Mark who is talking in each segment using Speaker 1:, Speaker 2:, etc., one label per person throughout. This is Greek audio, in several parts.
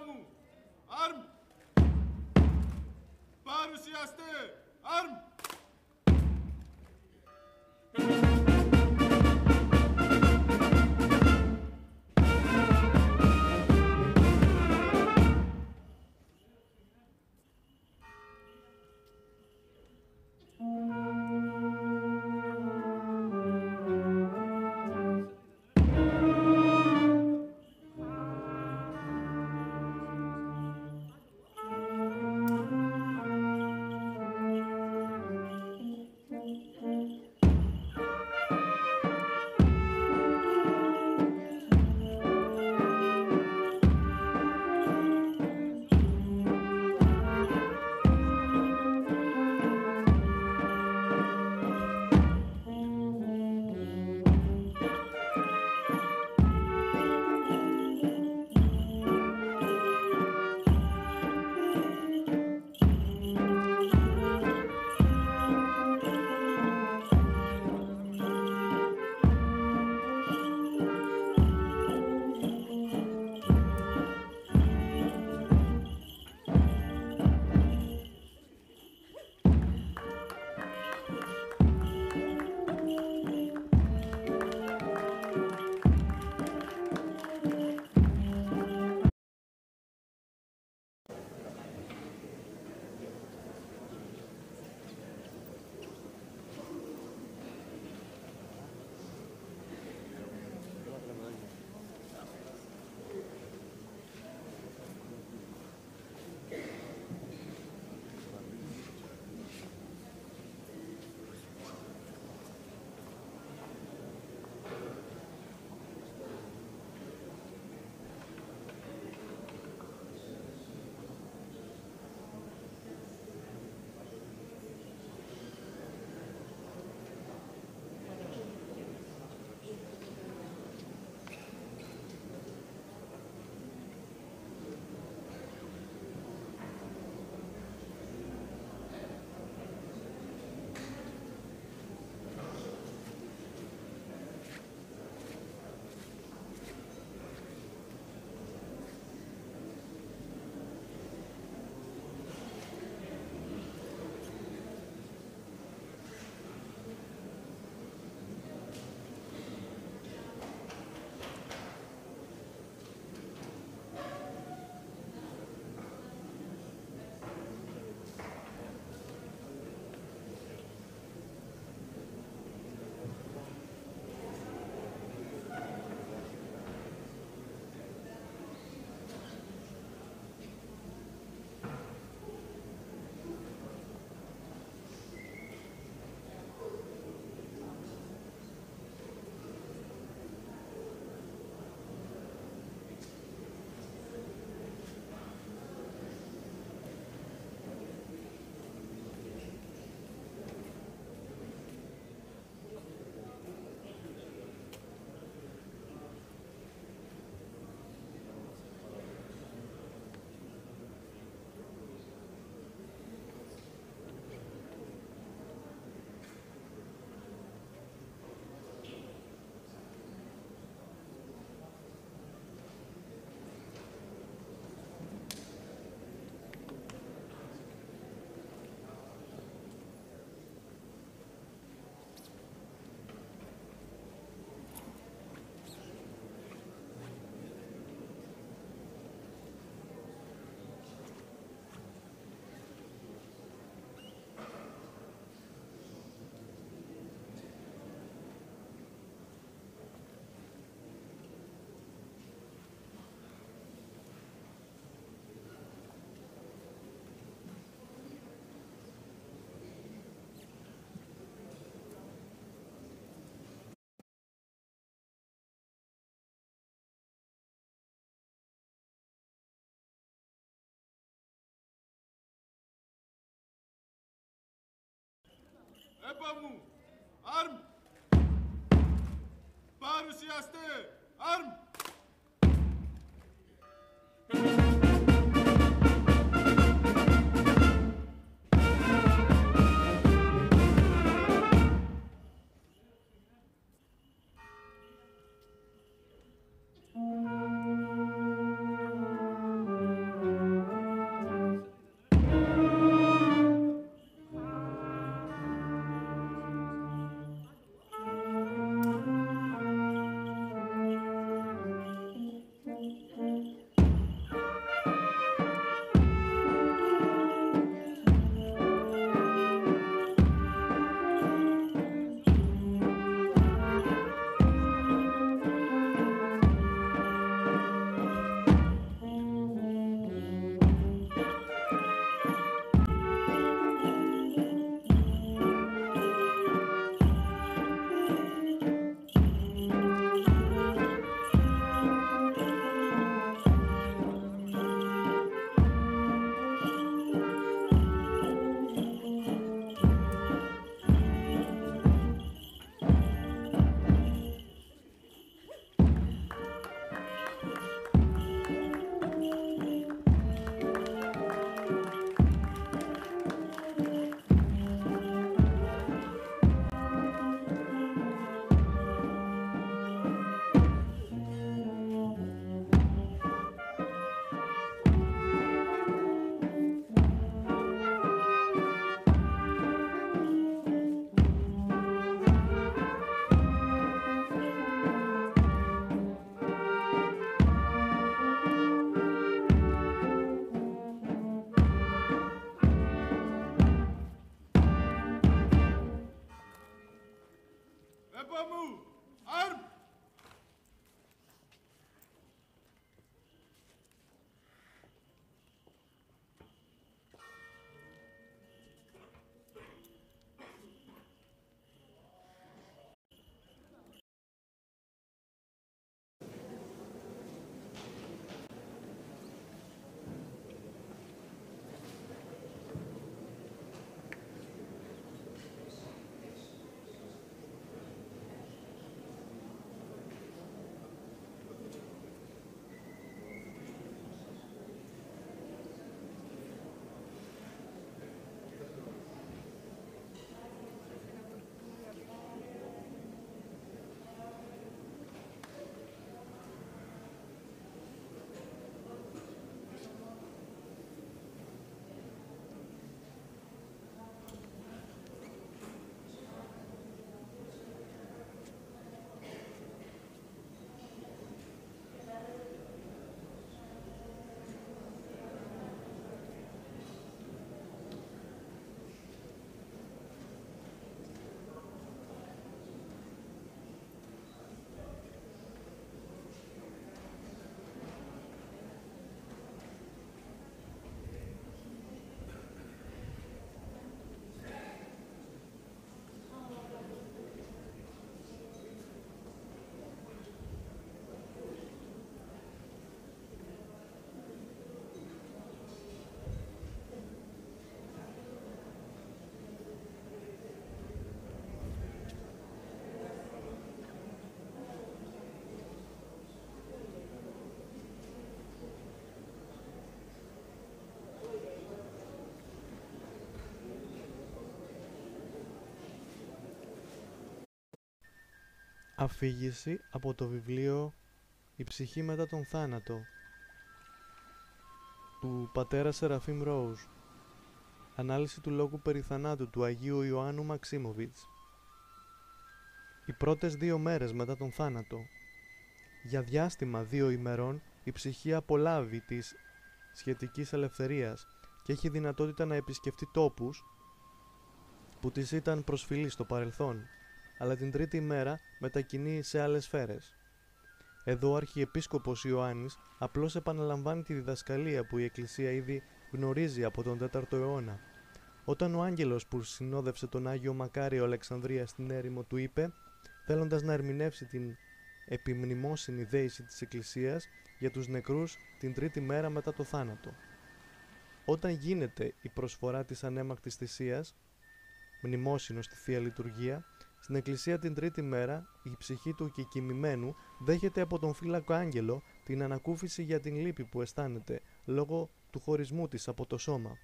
Speaker 1: μου! Αρμ! Παρουσιαστέ! Αρμ! Έπα μου! Αρμ! Παρουσιαστέ! Αρμ!
Speaker 2: Αφήγηση από το βιβλίο «Η ψυχή μετά τον θάνατο» του πατέρα Σεραφείμ Ρόουζ. Ανάλυση του λόγου περί θανάτου του Αγίου Ιωάννου Μαξίμοβιτς. Οι πρώτες 2 μέρες μετά τον θάνατο. Για διάστημα 2 ημερών η ψυχή απολάβει της σχετικής ελευθερίας και έχει δυνατότητα να επισκεφτεί τόπους που της ήταν προσφυλείς στο παρελθόν, αλλά την 3η μέρα μετακινεί σε άλλες σφαίρες. Εδώ ο Αρχιεπίσκοπος Ιωάννης απλώς επαναλαμβάνει τη διδασκαλία που η Εκκλησία ήδη γνωρίζει από τον 4ο αιώνα. Όταν ο άγγελος που συνόδευσε τον Άγιο Μακάριο Αλεξανδρία στην έρημο του είπε, θέλοντας να ερμηνεύσει την επιμνημόσυνη δέηση της Εκκλησίας για τους νεκρούς την 3η μέρα μετά το θάνατο. Όταν γίνεται η προσφορά της ανέμακτης θυσίας, μνημόσυνο στη Θεία Λειτουργία, στην Εκκλησία την 3η μέρα η ψυχή του κεκοιμημένου δέχεται από τον φύλακο άγγελο την ανακούφιση για την λύπη που αισθάνεται λόγω του χωρισμού της από το σώμα.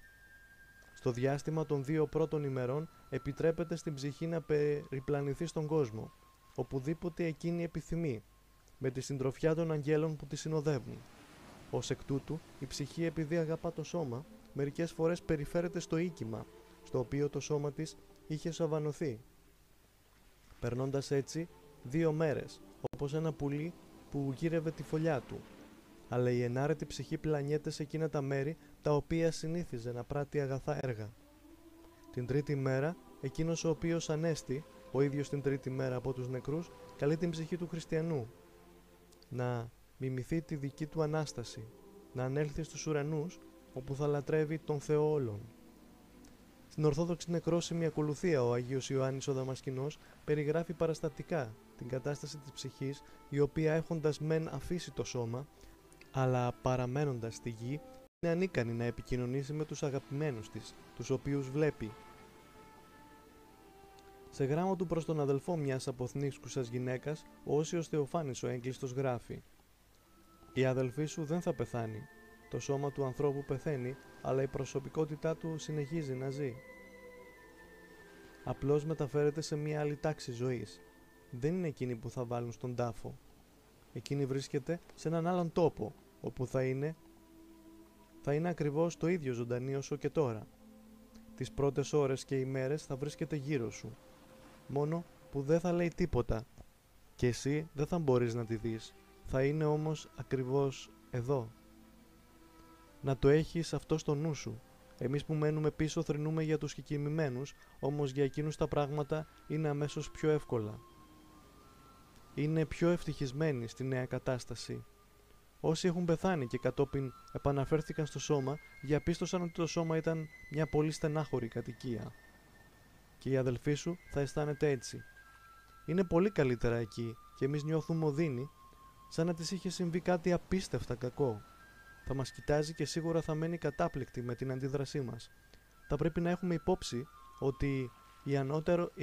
Speaker 2: Στο διάστημα των 2 πρώτων ημερών επιτρέπεται στην ψυχή να περιπλανηθεί στον κόσμο, οπουδήποτε εκείνη επιθυμεί, με τη συντροφιά των αγγέλων που τη συνοδεύουν. Ως εκ τούτου, η ψυχή, επειδή αγαπά το σώμα, μερικές φορές περιφέρεται στο οίκημα, στο οποίο το σώμα της είχε σαβανωθεί, περνώντας έτσι 2 μέρες, όπως ένα πουλί που γύρευε τη φωλιά του. Αλλά η ενάρετη ψυχή πλανιέται σε εκείνα τα μέρη τα οποία συνήθιζε να πράττει αγαθά έργα. Την 3η μέρα, εκείνος ο οποίος ανέστη, ο ίδιος την 3η μέρα από τους νεκρούς, καλεί την ψυχή του χριστιανού να μιμηθεί τη δική του Ανάσταση, να ανέλθει στους ουρανούς, όπου θα λατρεύει τον Θεό όλων. Στην Ορθόδοξη νεκρόσιμη ακολουθία ο Αγίος Ιωάννης ο Δαμασκηνός περιγράφει παραστατικά την κατάσταση της ψυχής, η οποία έχοντας μεν αφήσει το σώμα, αλλά παραμένοντας στη γη, είναι ανίκανη να επικοινωνήσει με τους αγαπημένους της, τους οποίους βλέπει. Σε γράμμα του προς τον αδελφό μιας αποθνίσκουσας γυναίκας, ο Όσιος Θεοφάνης ο έγκλειστος γράφει: «Η αδελφή σου δεν θα πεθάνει. Το σώμα του ανθρώπου πεθαίνει, αλλά η προσωπικότητά του συνεχίζει να ζει. Απλώς μεταφέρεται σε μια άλλη τάξη ζωής. Δεν είναι εκείνη που θα βάλουν στον τάφο. Εκείνη βρίσκεται σε έναν άλλον τόπο, όπου θα είναι ακριβώς το ίδιο ζωντανή όσο και τώρα. Τις πρώτες ώρες και ημέρες θα βρίσκεται γύρω σου, μόνο που δεν θα λέει τίποτα και εσύ δεν θα μπορείς να τη δεις. Θα είναι όμως ακριβώς εδώ. Να το έχεις αυτό στο νου σου. Εμείς που μένουμε πίσω θρηνούμε για τους κεκοιμημένους, όμως για εκείνους τα πράγματα είναι αμέσως πιο εύκολα. Είναι πιο ευτυχισμένοι στη νέα κατάσταση. Όσοι έχουν πεθάνει και κατόπιν επαναφέρθηκαν στο σώμα, διαπίστωσαν ότι το σώμα ήταν μια πολύ στενάχωρη κατοικία. Και η αδελφή σου θα αισθάνεται έτσι. Είναι πολύ καλύτερα εκεί και εμείς νιώθουμε οδύνη, σαν να της είχε συμβεί κάτι απίστευτα κακό. Θα μας κοιτάζει και σίγουρα θα μένει κατάπληκτη με την αντίδρασή μας. Θα πρέπει να έχουμε υπόψη ότι η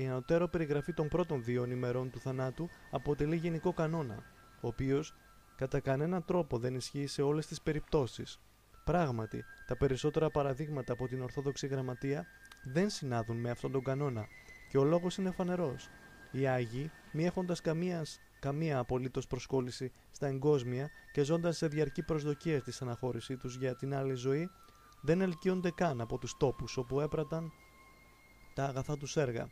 Speaker 2: ανωτέρω περιγραφή των πρώτων 2 ημερών του θανάτου αποτελεί γενικό κανόνα, ο οποίος κατά κανέναν τρόπο δεν ισχύει σε όλες τις περιπτώσεις. Πράγματι, τα περισσότερα παραδείγματα από την Ορθόδοξη Γραμματεία δεν συνάδουν με αυτόν τον κανόνα και ο λόγος είναι φανερός. Οι Άγιοι, μη έχοντας καμία απολύτως προσκόλληση στα εγκόσμια και ζώντας σε διαρκή προσδοκία της αναχώρησή τους για την άλλη ζωή, δεν ελκύονται καν από τους τόπους όπου έπραταν τα αγαθά τους έργα,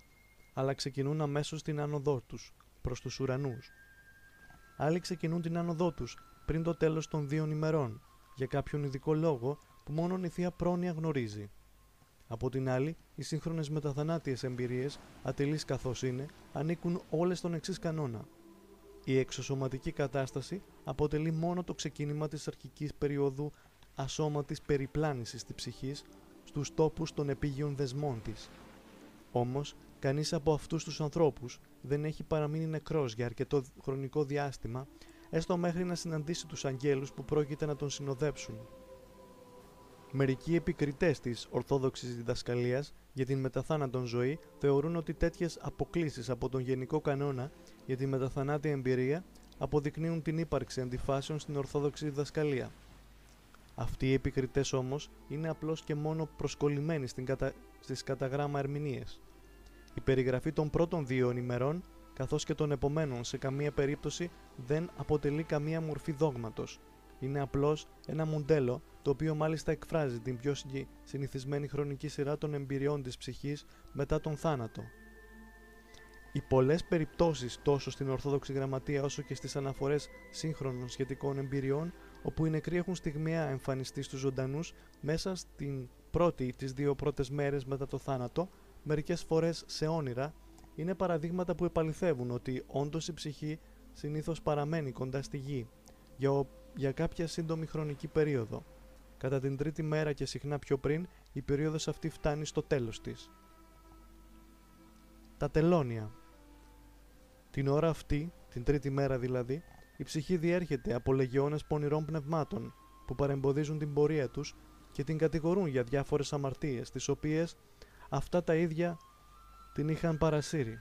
Speaker 2: αλλά ξεκινούν αμέσως την άνοδό τους προς τους ουρανούς. Άλλοι ξεκινούν την άνοδό τους πριν το τέλος των 2 ημερών, για κάποιον ειδικό λόγο που μόνον η Θεία Πρόνοια γνωρίζει. Από την άλλη, οι σύγχρονες μεταθανάτιες εμπειρίες, ατελείς καθώς είναι, ανήκουν όλες στον εξής κανόνα. Η εξωσωματική κατάσταση αποτελεί μόνο το ξεκίνημα της αρχικής περίοδου ασώματης περιπλάνησης της ψυχής στους τόπους των επίγειων δεσμών της. Όμως, κανείς από αυτούς τους ανθρώπους δεν έχει παραμείνει νεκρός για αρκετό χρονικό διάστημα, έστω μέχρι να συναντήσει τους αγγέλους που πρόκειται να τον συνοδέψουν. Μερικοί επικριτές της ορθόδοξης διδασκαλίας για την μεταθάνατον ζωή θεωρούν ότι τέτοιες αποκλίσεις από τον γενικό κανόνα για τη μεταθανάτια εμπειρία αποδεικνύουν την ύπαρξη αντιφάσεων στην ορθόδοξη διδασκαλία. Αυτοί οι επικριτές όμως είναι απλώς και μόνο προσκολλημένοι στις καταγράμμα ερμηνείες. Η περιγραφή των πρώτων 2 ημερών καθώς και των επομένων σε καμία περίπτωση δεν αποτελεί καμία μορφή δόγματος. Είναι απλώς ένα μοντέλο, το οποίο μάλιστα εκφράζει την πιο συνηθισμένη χρονική σειρά των εμπειριών της ψυχής μετά τον θάνατο. Οι πολλές περιπτώσεις τόσο στην Ορθόδοξη Γραμματεία όσο και στις αναφορές σύγχρονων σχετικών εμπειριών, όπου οι νεκροί έχουν στιγμιαία εμφανιστεί στους ζωντανούς μέσα στην πρώτη ή τις 2 πρώτες μέρες μετά το θάνατο, μερικές φορές σε όνειρα, είναι παραδείγματα που επαληθεύουν ότι όντως η ψυχή συνήθως παραμένει κοντά στη γη για κάποια σύντομη χρονική περίοδο. Κατά την 3η μέρα και συχνά πιο πριν, η περίοδος αυτή φτάνει στο τέλος της. Τα τελώνια. Την ώρα αυτή, την 3η μέρα δηλαδή, η ψυχή διέρχεται από λεγεώνες πονηρών πνευμάτων που παρεμποδίζουν την πορεία τους και την κατηγορούν για διάφορες αμαρτίες, τις οποίες αυτά τα ίδια την είχαν παρασύρει.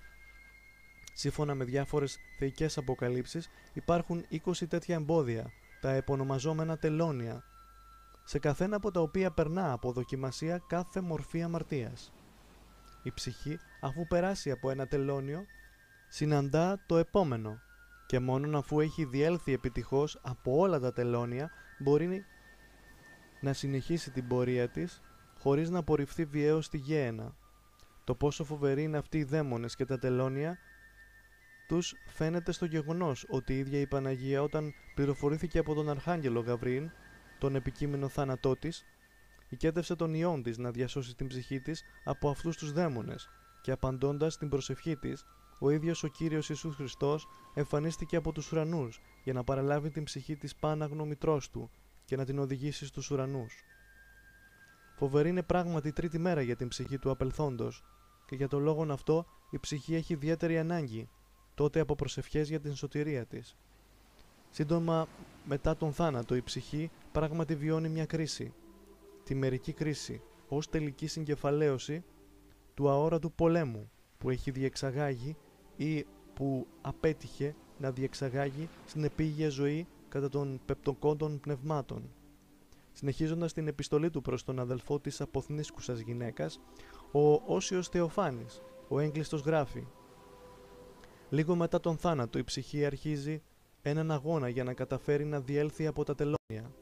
Speaker 2: Σύμφωνα με διάφορες θεϊκές αποκαλύψεις, υπάρχουν 20 τέτοια εμπόδια, τα επωνομαζόμενα τελώνια, σε καθένα από τα οποία περνά από δοκιμασία κάθε μορφή αμαρτίας. Η ψυχή, αφού περάσει από ένα τελώνιο, συναντά το επόμενο και μόνον αφού έχει διέλθει επιτυχώς από όλα τα τελώνια, μπορεί να συνεχίσει την πορεία της χωρίς να απορριφθεί βιαίως στη γέενα. Το πόσο φοβεροί είναι αυτοί οι δαίμονες και τα τελώνια τους φαίνεται στο γεγονός ότι η ίδια η Παναγία, όταν πληροφορήθηκε από τον Αρχάγγελο Γαβριήλ τον επικείμενο θάνατό της, οικέτευσε τον Υιόν της να διασώσει την ψυχή της από αυτούς τους δαίμονες και απαντώντας την προσευχή της, ο ίδιος ο Κύριος Ιησούς Χριστός εμφανίστηκε από τους ουρανούς για να παραλάβει την ψυχή της πάναγνο μητρός του και να την οδηγήσει στους ουρανούς. Φοβερή είναι πράγματι η 3η μέρα για την ψυχή του απελθόντος και για τον λόγον αυτό η ψυχή έχει ιδιαίτερη ανάγκη τότε από προσευχές για την σωτηρία της. Σύντομα μετά τον θάνατο η ψυχή πράγματι βιώνει μια κρίση, τη μερική κρίση, ως τελική συγκεφαλαίωση του αόρατου πολέμου που έχει διεξαγάγει ή που απέτυχε να διεξαγάγει στην επίγεια ζωή κατά των πεπτοκόντων πνευμάτων. Συνεχίζοντας την επιστολή του προς τον αδελφό της αποθνίσκουσας γυναίκας, ο Όσιος Θεοφάνης, ο έγκλειστος γράφει: «Λίγο μετά τον θάνατο η ψυχή αρχίζει έναν αγώνα για να καταφέρει να διέλθει από τα τελώνια.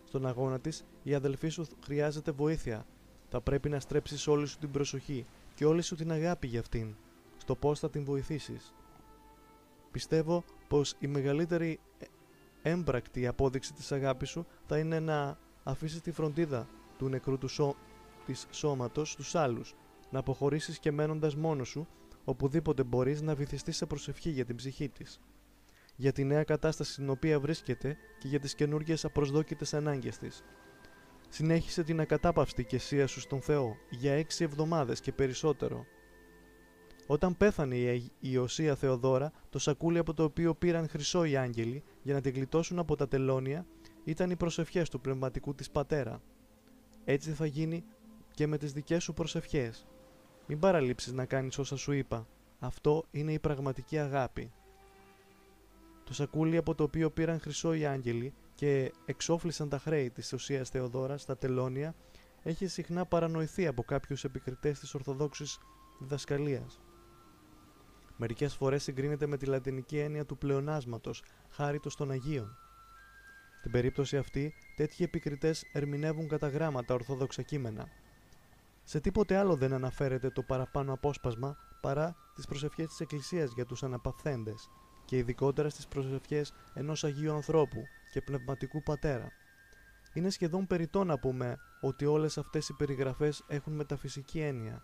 Speaker 2: Στον αγώνα της η αδελφή σου χρειάζεται βοήθεια. Θα πρέπει να στρέψεις όλη σου την προσοχή και όλη σου την αγάπη για αυτήν, στο πώς θα την βοηθήσεις. Πιστεύω πως η μεγαλύτερη έμπρακτη απόδειξη της αγάπης σου θα είναι να αφήσεις τη φροντίδα του νεκρού της σώματος στους άλλους, να αποχωρήσεις και μένοντας μόνος σου, οπουδήποτε μπορείς να βυθιστείς σε προσευχή για την ψυχή της, για τη νέα κατάσταση στην οποία βρίσκεται και για τις καινούργιες απροσδόκητες ανάγκες της. Συνέχισε την ακατάπαυστη οικεσία σου στον Θεό για 6 εβδομάδες και περισσότερο. Όταν πέθανε η Ιωσία Θεοδώρα, το σακούλι από το οποίο πήραν χρυσό οι άγγελοι για να την γλιτώσουν από τα τελώνια ήταν οι προσευχές του πνευματικού της πατέρα. Έτσι θα γίνει και με τις δικές σου προσευχές. Μην παραλείψεις να κάνεις όσα σου είπα. Αυτό είναι η πραγματική αγάπη. Το σακούλι από το οποίο πήραν χρυσό οι άγγελοι και εξόφλησαν τα χρέη της Ιωσίας Θεοδόρας στα τελώνια έχει συχνά παρανοηθεί από κάποιους επικριτές της Ορθοδόξης διδασκαλίας. Μερικές φορές συγκρίνεται με τη λατινική έννοια του πλεονάσματος, χάριτος των Αγίων. Στην περίπτωση αυτή, τέτοιοι επικριτές ερμηνεύουν κατά γράμματα ορθόδοξα κείμενα. Σε τίποτε άλλο δεν αναφέρεται το παραπάνω απόσπασμα παρά τις προσευχές της Εκκλησίας για τους αναπαυθέντες και ειδικότερα στις προσευχές ενός Αγίου ανθρώπου και πνευματικού πατέρα. Είναι σχεδόν περιττό να πούμε ότι όλες αυτές οι περιγραφές έχουν μεταφυσική έννοια.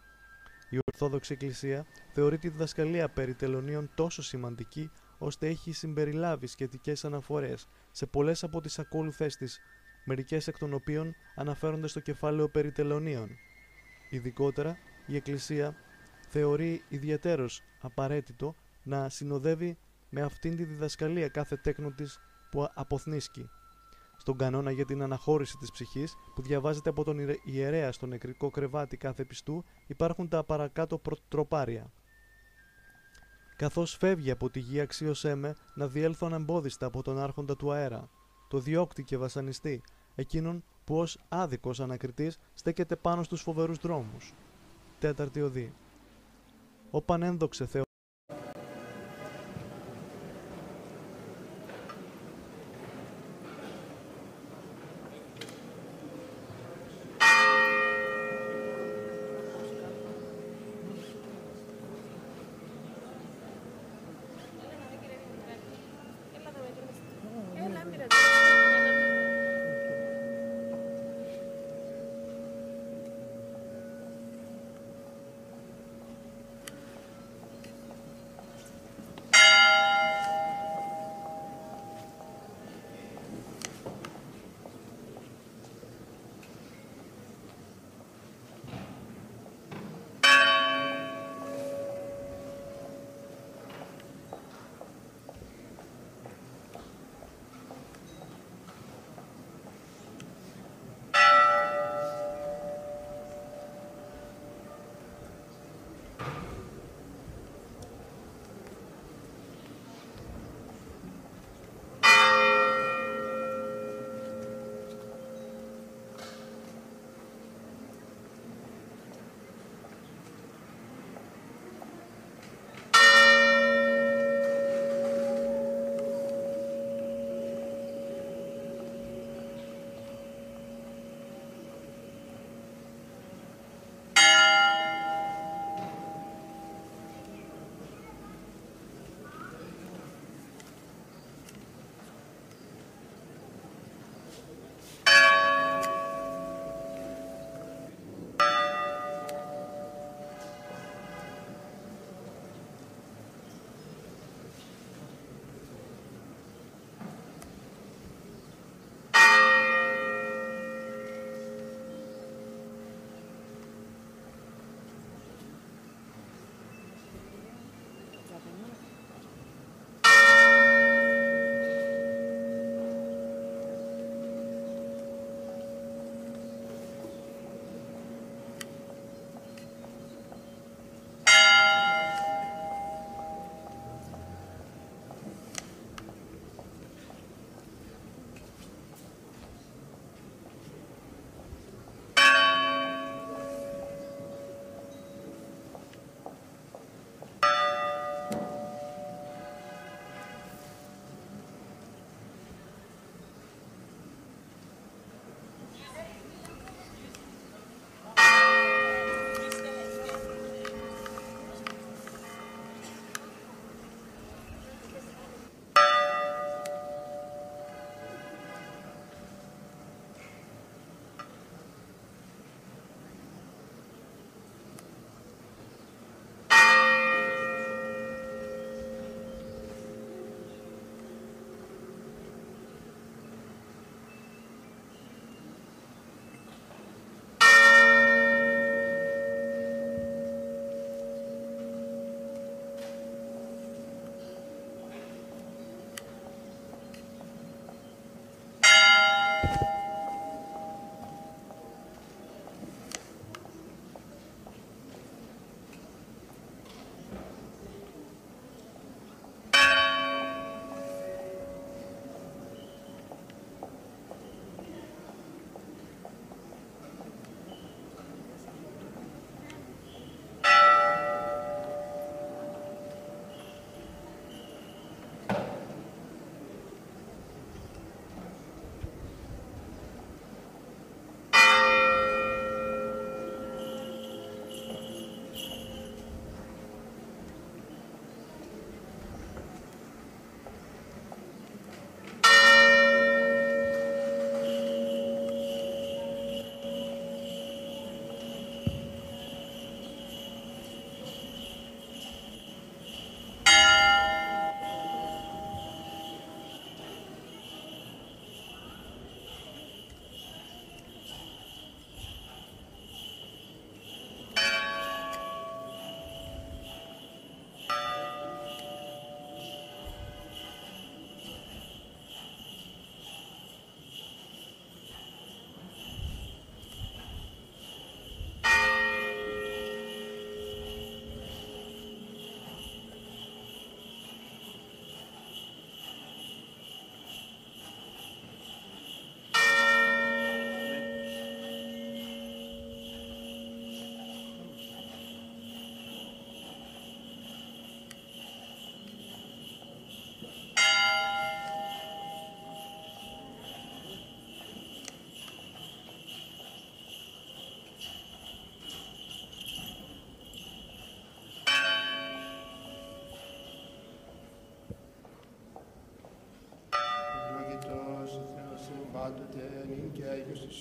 Speaker 2: Η Ορθόδοξη Εκκλησία θεωρεί τη διδασκαλία περί τελωνίων τόσο σημαντική, ώστε έχει συμπεριλάβει σχετικές αναφορές σε πολλές από τις ακόλουθες της, μερικές εκ των οποίων αναφέρονται στο κεφάλαιο περί τελωνίων. Ειδικότερα, η Εκκλησία θεωρεί ιδιαιτέρως απαραίτητο να συνοδεύει με αυτήν τη διδασκαλία κάθε τέκνο της που αποθνίσκει. Στον κανόνα για την αναχώρηση της ψυχής, που διαβάζεται από τον ιερέα στο νεκρικό κρεβάτι κάθε πιστού, υπάρχουν τα παρακάτω τροπάρια. Καθώς φεύγει από τη γη, αξίωσέ με να διέλθω ανεμπόδιστα από τον άρχοντα του αέρα, το διώκτη και βασανιστή, εκείνον που ως άδικος ανακριτής στέκεται πάνω στους φοβερούς δρόμους. 4η οδή. Ω πανένδοξε Θεό,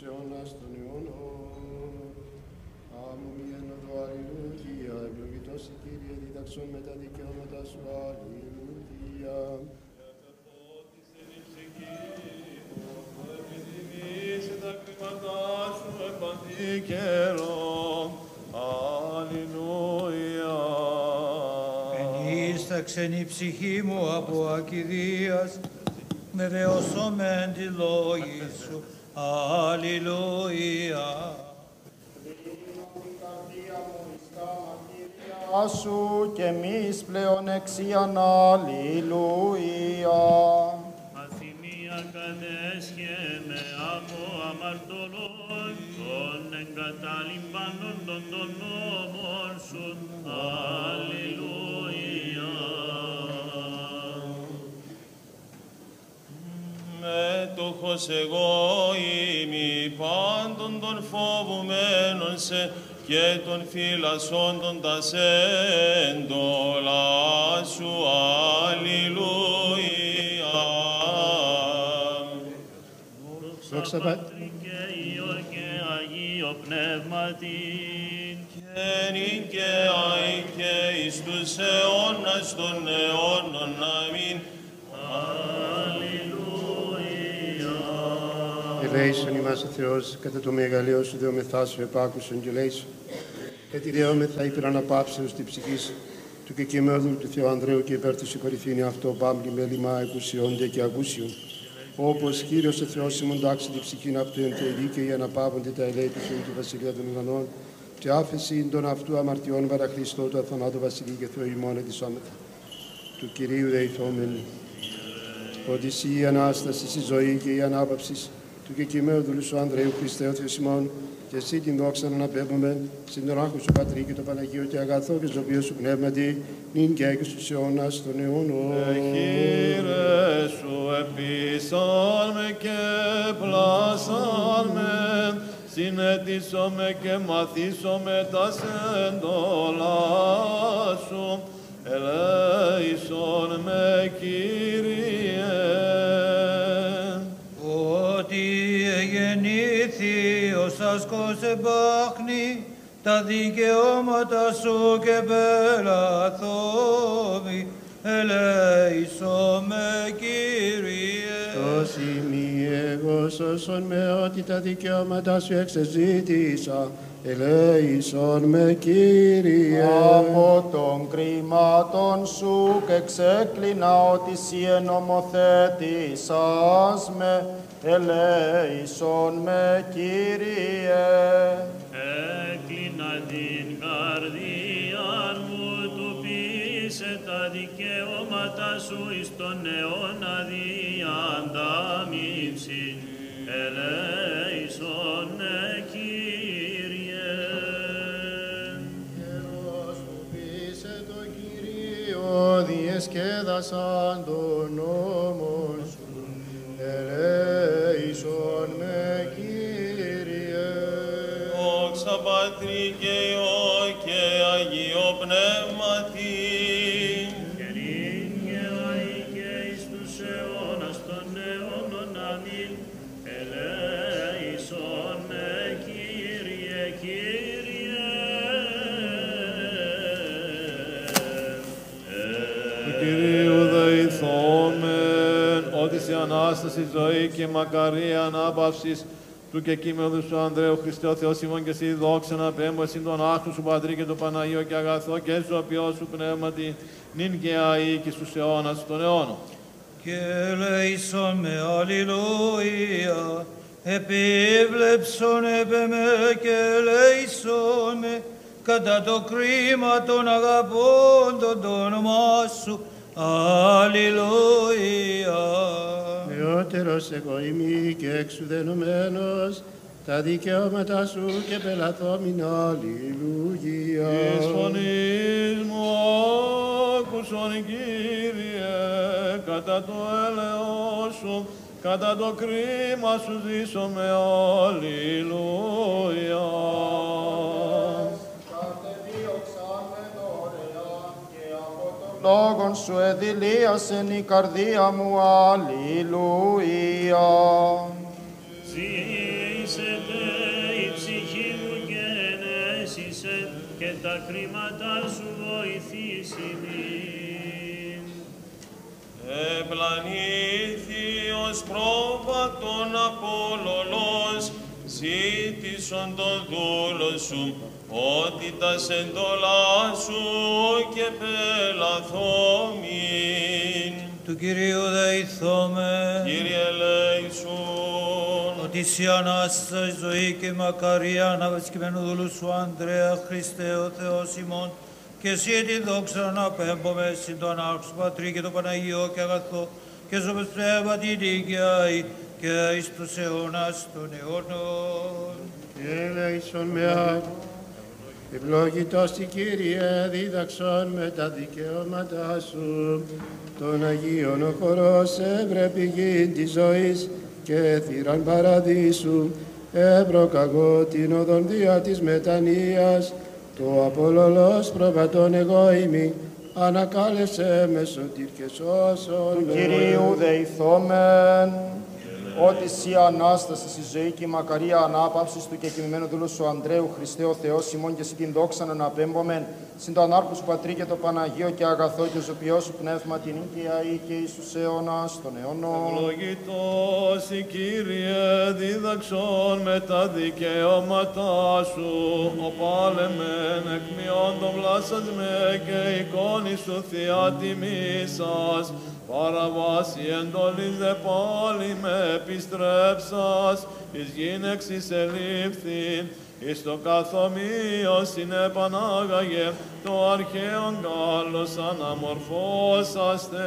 Speaker 3: αιώνας των αιώνων. Αμομιέν οδο αλληλούια, ευλογητός η Κύριε δίδαξον με τα δικαιώματα σου, αλληλούια.
Speaker 4: Τα κρίματά σου επαντή καιρό. Αλληλούια.
Speaker 5: Ενίσταξεν η ψυχή μου από ακηδίας, με βεώσομεν τη λόγη σου. Αλληλούια.
Speaker 3: Σου και εμείς πλέον εξίαν, αλληλούια.
Speaker 6: Αθυμία κατέσχε με άμμο αμαρτωλών, των εγκαταλειπάνων των νόμων σου. Αλληλούια.
Speaker 4: Μέτοχος εγώ είμαι πάντων των φοβουμένων σε και των φυλασσόντων τα έντολα σου. Αλληλούια.
Speaker 3: Δόξα Πατρί
Speaker 6: Και Υιό και Αγίο Πνεύματι.
Speaker 4: Και νυν και αεί και εις τους αιώνας των αιώνων. Αμήν.
Speaker 3: ελέησον ημάς ο Θεός, κατά το μεγαλείο σου δεομεθά σου επάκουσον και ελέησον. Γιατί δεόμεθα υπέρ αναπαύσεως τη ψυχής του και κειμένου του Θεού Ανδρέου και υπέρ του συγχωρηθήνει αυτό πάμπλη μέλημα εκουσιόνται και ακούσιον. Όπως Κύριος ο Θεός ημών τάξει την ψυχήν αυτού εν τελεί και οι αναπαύονται τα ελέη του Θεού του Βασιλεία των Ουρανών και άφεση των αυτού αμαρτιών παρά Χριστό του αθανάτου Βασιλεί και Θεό ημών ετισόμεθα. Του Κυρίου δεηθόμεν, ότι εσύ η Ανάσταση, η ζωή και η ανάπαυση του κεκειμένου του Λουσού Ανδρέου Χριστέ ο Θεός ημών, και εσύ την δόξα να αναπέμπουμε στην τον άχου σου Πατρί και το Παναγίο και αγαθό και ζωοποιό σου πνεύματι, νυν και έκει στους αιώνας των αιώνων.
Speaker 4: Κύριε σου επίσαλμε και πλάσαλμε, συνετήσαμε και μαθήσαμε τα έντολα σου, ελέησον με Κύριε.
Speaker 5: Ότι εγεννήθη ο Σάσκος εμπάχνη, τα δικαιώματα σου και πελαθόμη, ελέησον με Κύριε.
Speaker 3: Τόσοι μη εγώ σώσον με ότι τα δικαιώματα σου εξεζήτησα, ελέησον με Κύριε.
Speaker 7: Από των κρυμάτων σου και ξέκλεινα ότι σοι ενομοθέτησας με, ελέησον με Κύριε.
Speaker 6: Έκλεινα την καρδία μου, του πείσε τα δικαιώματα σου εις τον αιώνα διαντάμιψη. Ελέησον με Κύριε.
Speaker 3: Θεός που πείσε το Κύριο, διεσκέδασαν τον νόμον σου, ελέησον με Κύριε.
Speaker 4: Δόξα Πατρί και Υιό και Αγίο Πνεύματι.
Speaker 6: Και νυν και αεί και εις τους αιώνας των αιώνων. Αμήν. Ελέησον με Κύριε, Κύριε.
Speaker 4: Του Κυρίου δεηθόμεν, ότι σε Ανάσταση, ζωή και μακαρία ανάπαυσης του και κείμενου σου Ανδρέου Χριστέ ο Θεός ημών και εσύ δόξα να πέμπω εσύ τον άχτου σου Πατρί και το Παναγίο και αγαθό και ζωοποιό σου πνεύματι, νυν και αεί και στους αιώνας των αιώνων.
Speaker 5: Και ελέησον με αλληλούια, επίβλεψον επ' εμέ και ελέησον με, κατά το κρίμα των αγαπώντων το όνομά σου. Αλληλούια.
Speaker 3: Νεότερος εγώ ημί και εξουδενωμένος, τα δικαιώματα σου και πελαθόμην, αλληλούια.
Speaker 4: Εις φωνής μου άκουσον Κύριε, κατά το έλεος σου, κατά το κρίμα σου ζήσομαι, αλληλούια.
Speaker 7: Λόγων σου εδηλίασεν η καρδία μου, αλληλούια.
Speaker 6: Ζήσε οδήγησε και τα κρίματα σου βοηθήσει μην.
Speaker 8: Επλανήθιος πρόβατον Απόλλωνος, ζήτησον τον δούλο σου, ότι τα εντολά σου και πελαθόμην.
Speaker 5: Του Κυρίου δεηθώμε,
Speaker 8: Κύριε ελέησον,
Speaker 5: ότι σοι Ανάσταση ζωή και μακαρία αναβεσκημένου δούλου σου Ανδρέα Χριστέ ο Θεός ημών, και εσύ τη δόξα να απέμπομαι συν τον άρχον Πατρί και το Παναγιώ και αγαθό και στο πνεύμα την Αγία και εις τους αιώνας των αιώνων.
Speaker 3: Ελέησον με ευλογητός τη Κύριε, δίδαξον με τα δικαιώματά σου. Τον Αγίον ο χορός έβρε πηγή της ζωής και θύραν παραδείσου. Έβροκαγώ την οδόν δια της μετανοίας, το Απόλλωνος προβατών εγώ ημί, ανακάλεσε με σωτήρ και σώσον
Speaker 7: Του
Speaker 3: με.
Speaker 7: Κυρίου δεηθόμεν, ότι σοι Ανάσταση η ζωή και η μακαρία ανάπαυσης του και κοιμημένου δούλου σου Ανδρέου Χριστέ ο Θεός ημών και εσύ την δόξα να απέμπομεν συν το ανάρχου σου Πατρί και το Παναγίο και αγαθό και ζωπιό σου πνεύμα την οίκαια ή και εις τους αιώνας των αιώνων.
Speaker 4: Ευλογητός η Κύριε, δίδαξον με τα δικαιώματά σου, ο πάλεμεν εκμειών των βλάσας με και εικόνη σου θεία τιμήσας, παραβάσει εντολής δε πάλι με επιστρέψας, εις γύνεξης ελήφθην, εις το καθομείο συνεπανάγαγε, το αρχαίον Γάλλος αναμορφώσαστε.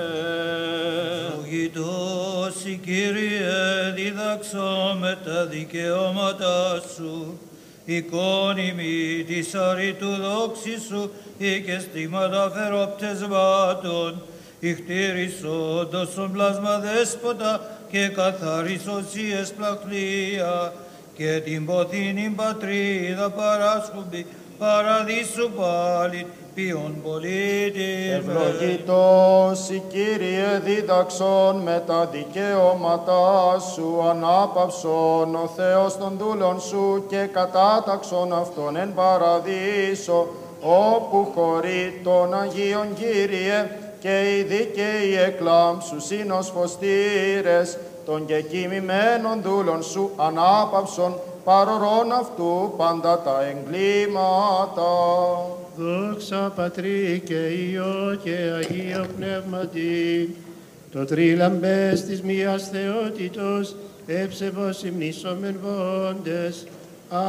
Speaker 5: Ευλογητός η Κύριε, δίδαξον με τα δικαιώματά σου, εικόνη μη της αρήτου δόξης σου, ή και στήματα φερόπτεσμάτων, ηχτήρισον τόσον πλάσμα δέσποτα και καθαρίσωση εσπλαχνία και την ποθήνην πατρίδα παράσχομπη παραδείσου πάλι ποιον πολίτη.
Speaker 7: Ευλογητός η Κύριε, δίδαξον με τα δικαιώματά σου, ανάπαυσον ο Θεός των δούλων σου και κατάταξον αυτόν εν παραδείσο, όπου χωρεί των Αγίων Κύριε, και οι δίκαιοι εκλάμψου σύνος φωστήρες, των και κοιμημένων δούλων σου ανάπαυσον, παρορών αυτού πάντα τα εγκλήματα.
Speaker 3: Δόξα Πατρί και Υιό και Αγίο Πνεύματι, το τρίλαμπες της μίας θεότητος, έψευος υμνήσομεν βόντες,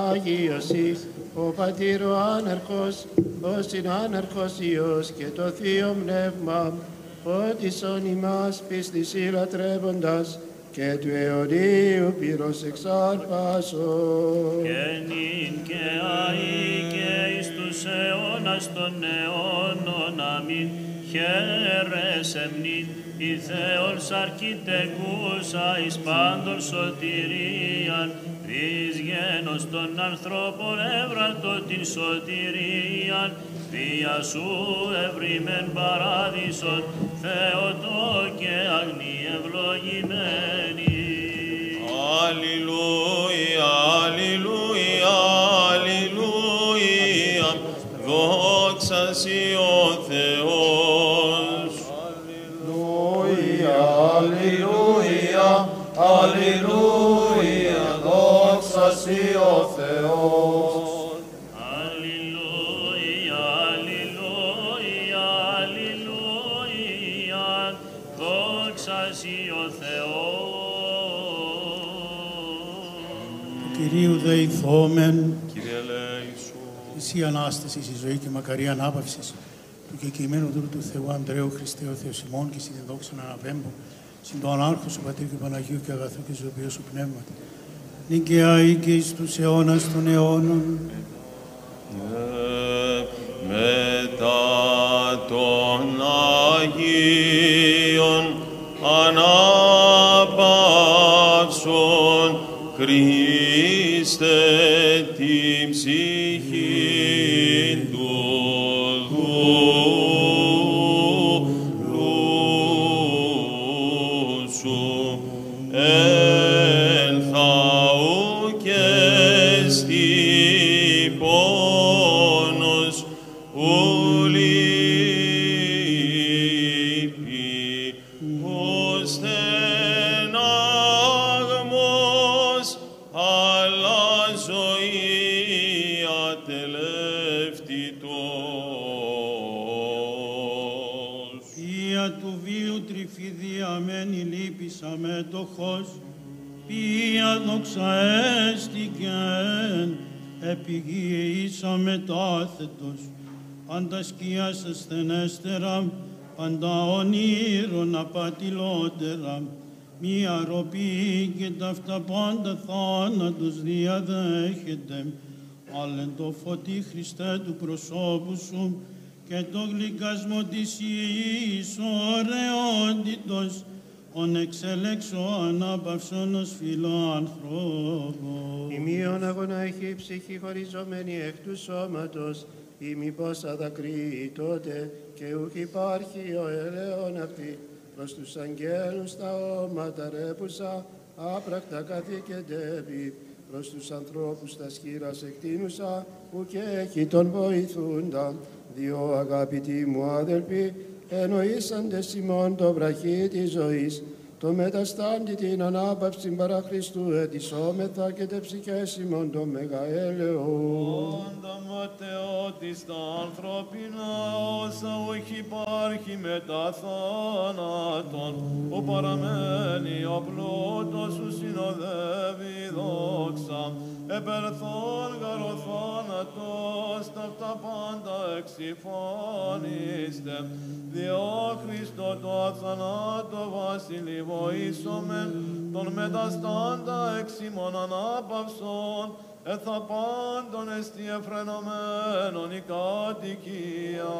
Speaker 3: Άγιος εις, ο Πατήρ ο άναρχος, ο συνάναρχος Υιός και το Θείο Πνεύμα, ότισον ημάς πίστης λατρεύοντας και του αιωνίου πυρός εξάρπασον.
Speaker 6: Και νυν και αεί και εις τους αιώνας των αιώνων, αμήν. Χαίρεσαι μνήν, η Θεός αρχιτεκούσα εις πάντων σωτηρίαν, εις γένος των ανθρώπων έβρατο την σωτηρίαν, δια σου ευρύμεν παράδεισον, Θεοτό και αγνή ευλογημένη.
Speaker 8: Αλληλούια, αλληλούια, αλληλούια, δόξα σοι ο Θεός.
Speaker 7: Αλληλούια, αλληλούια, αλληλούια, δόξα σοι ο Θεός.
Speaker 6: Αλληλούια, αλληλούια, αλληλούια, δόξα σοι ο Θεός.
Speaker 9: Κυρίου δεηθόμεν,
Speaker 8: Κύριε ελέησον,
Speaker 9: εσύ Ανάσταση, η ζωή και μακαρία ανάπαυσης του κεκειμένου δούλου του Θεού Ανδρέου Χριστέ ο Θεός ημών και στην δόξα να αναπέμπω, συν το ανάρχο σου Πατρί και Παναγίου και αγαθού και ζωοποιό σου πνεύματι, νικαία ή και εις τους αιώνας των αιώνων.
Speaker 8: μετά των Αγίων ανάπαυσον Χριστέ την ψυχή του δούλου σου εν θαού και στην πόλη αισθητός.
Speaker 9: Ποια του βίου τριφυδιαμένη λύπησα μετοχός, ποια δόξα έστηκεν, επιγείησα μετάθετος, πάντα σκιάς ασθενέστερα, πάντα ονείρων απατηλότερα, μία ροπή και ταύτα πάντα θάνατος διαδέχεται, άλλεν το φωτί Χριστέ του προσώπου σου και το γλυκασμό της ιής ωραιότητος, ον εξελέξω ανάπαυσον ως φιλάνθρωπο.
Speaker 3: Ημίων αγώνα έχει η ψυχή χωριζόμενη εκ του σώματος, ή μήπως αδακρύει τότε και ούχ υπάρχει ο ελαιόν αυτή, προς τους αγγέλους τα όματα ρέπουσα, άπρακτα καθηκεντεύει, προς τους ανθρώπους τα σχήρας εκτείνουσα, ου και έχει τον βοηθούντα. Διό αγαπητοί μου άδελφοι, εννοήσαντες ημών το βραχή της ζωής, το μεταστάντη την ανάπαυση παρά Χριστού ετισόμεθα και τε ψυχές ημών το μεγαέλεος.
Speaker 4: Πάντα ματαιότης τα ανθρώπινα όσα όχι υπάρχει μετά θάνατον, ο παραμένει ο πλούτος σου συνοδεύει δόξα, επερθών γαροθάνατος ταυτά πάντα εξυφώνιστε, διό Χριστό το αθανάτο βασιλεί βοήσομεν, τον μεταστάντα εξ ημών ανάπαυσον, έθα πάντων εστι εφρενωμένων η κατοικία.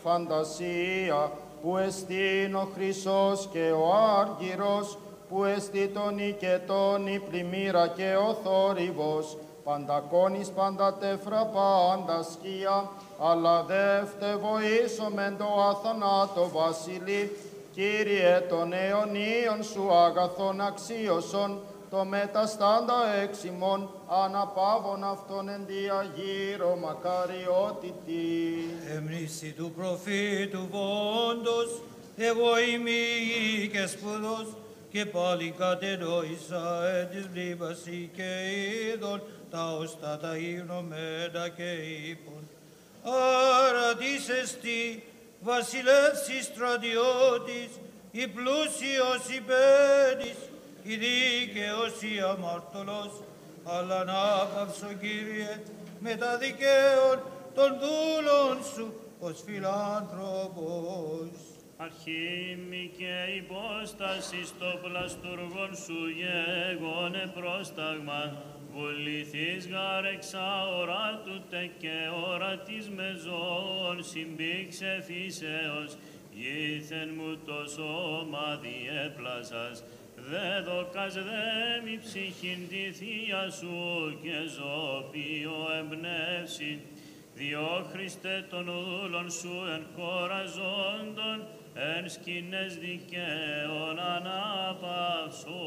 Speaker 7: Φαντασία, που εστίν ο Χρυσός και ο Άργυρος, που εστί τον οικετών η πλημμύρα και ο θόρυβος, πάντα κόνης, πάντα τέφρα, πάντα σκία, αλλά δεύτε βοήσομεν το αθανάτο βασιλεί, Κύριε των αιωνίων σου αγαθών αξίωσον, το μεταστάντα έξιμον, αναπαύων αυτών εν διαγύρω μακαριότητη.
Speaker 5: Εμνήσι του προφήτου βόντος, εγώ είμαι και σπουδός, και πάλι κατενόησα εν της μνήμαση και είδων, τα οστά τα υμνομένα και είπων. Άρα της εστί, βασιλεύσης στρατιώτης, η πλούσιος υπένης, η δίκαιος η αμαρτωλός, αλλά ανάπαυσο Κύριε με τα δικαίων των δούλων σου ως φιλάνθρωπος.
Speaker 6: Αρχήμη και υπόσταση στο πλαστουργόν σου γέγονε πρόσταγμα, βουληθείς γάρ εξαοράτουτε και ώρα της μεζών συμπήξε φύσεως, γήθεν μου το σώμα διέπλασας, δε δοκάς δε μη ψυχήν τη θεία σου και ζωπίο εμπνεύσει, διό Χριστέ των δούλων σου εν χώρα ζώντων, εν σκηνές δικαίων ανάπαυσον.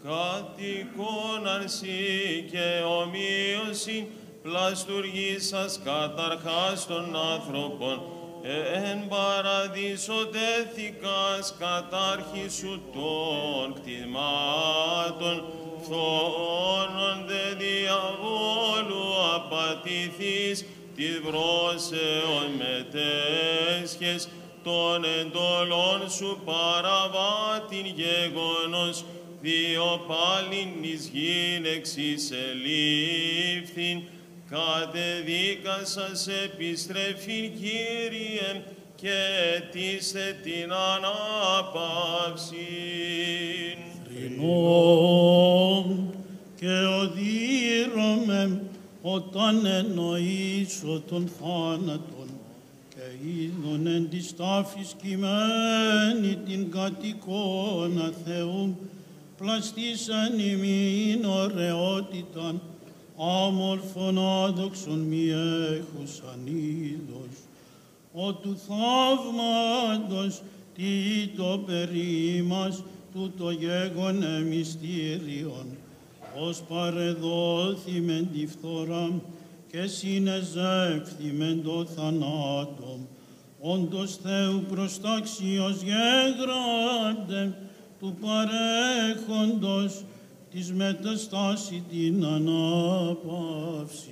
Speaker 8: Κατοικώναν σοι και ομοίωση, πλαστουργήσας καταρχάς των άνθρωπων, εν παραδείσο τέθηκας κατάρχησου των κτημάτων, φθόνονται διαβόλου απατηθείς, τη βρόσεων μετέσχες, των εντολών σου παραβάτην γεγονός, διό πάλιν εις γην εξισελήφθην, κατεδίκασας επιστρέφην Κύριε, και αιτήστε την ανάπαυση.
Speaker 9: Θρηνών και οδύρωμεν όταν εννοήσω τον θάνατον, και είδον εν της τάφης κειμένη την κατοικώνα Θεού, πλαστήσαν ημίν ωραιότηταν, άμορφον άδοξον μη έχουσαν είδος. Ο του θαύματος τι το περίμας, τούτο γέγονε μυστήριον, ως παρεδόθημεν τη φθορά και συνεζεύθημεν το θανάτων, όντως Θεού προστάξιος γέγραντε, του παρέχοντος της μεταστάση την ανάπαυση.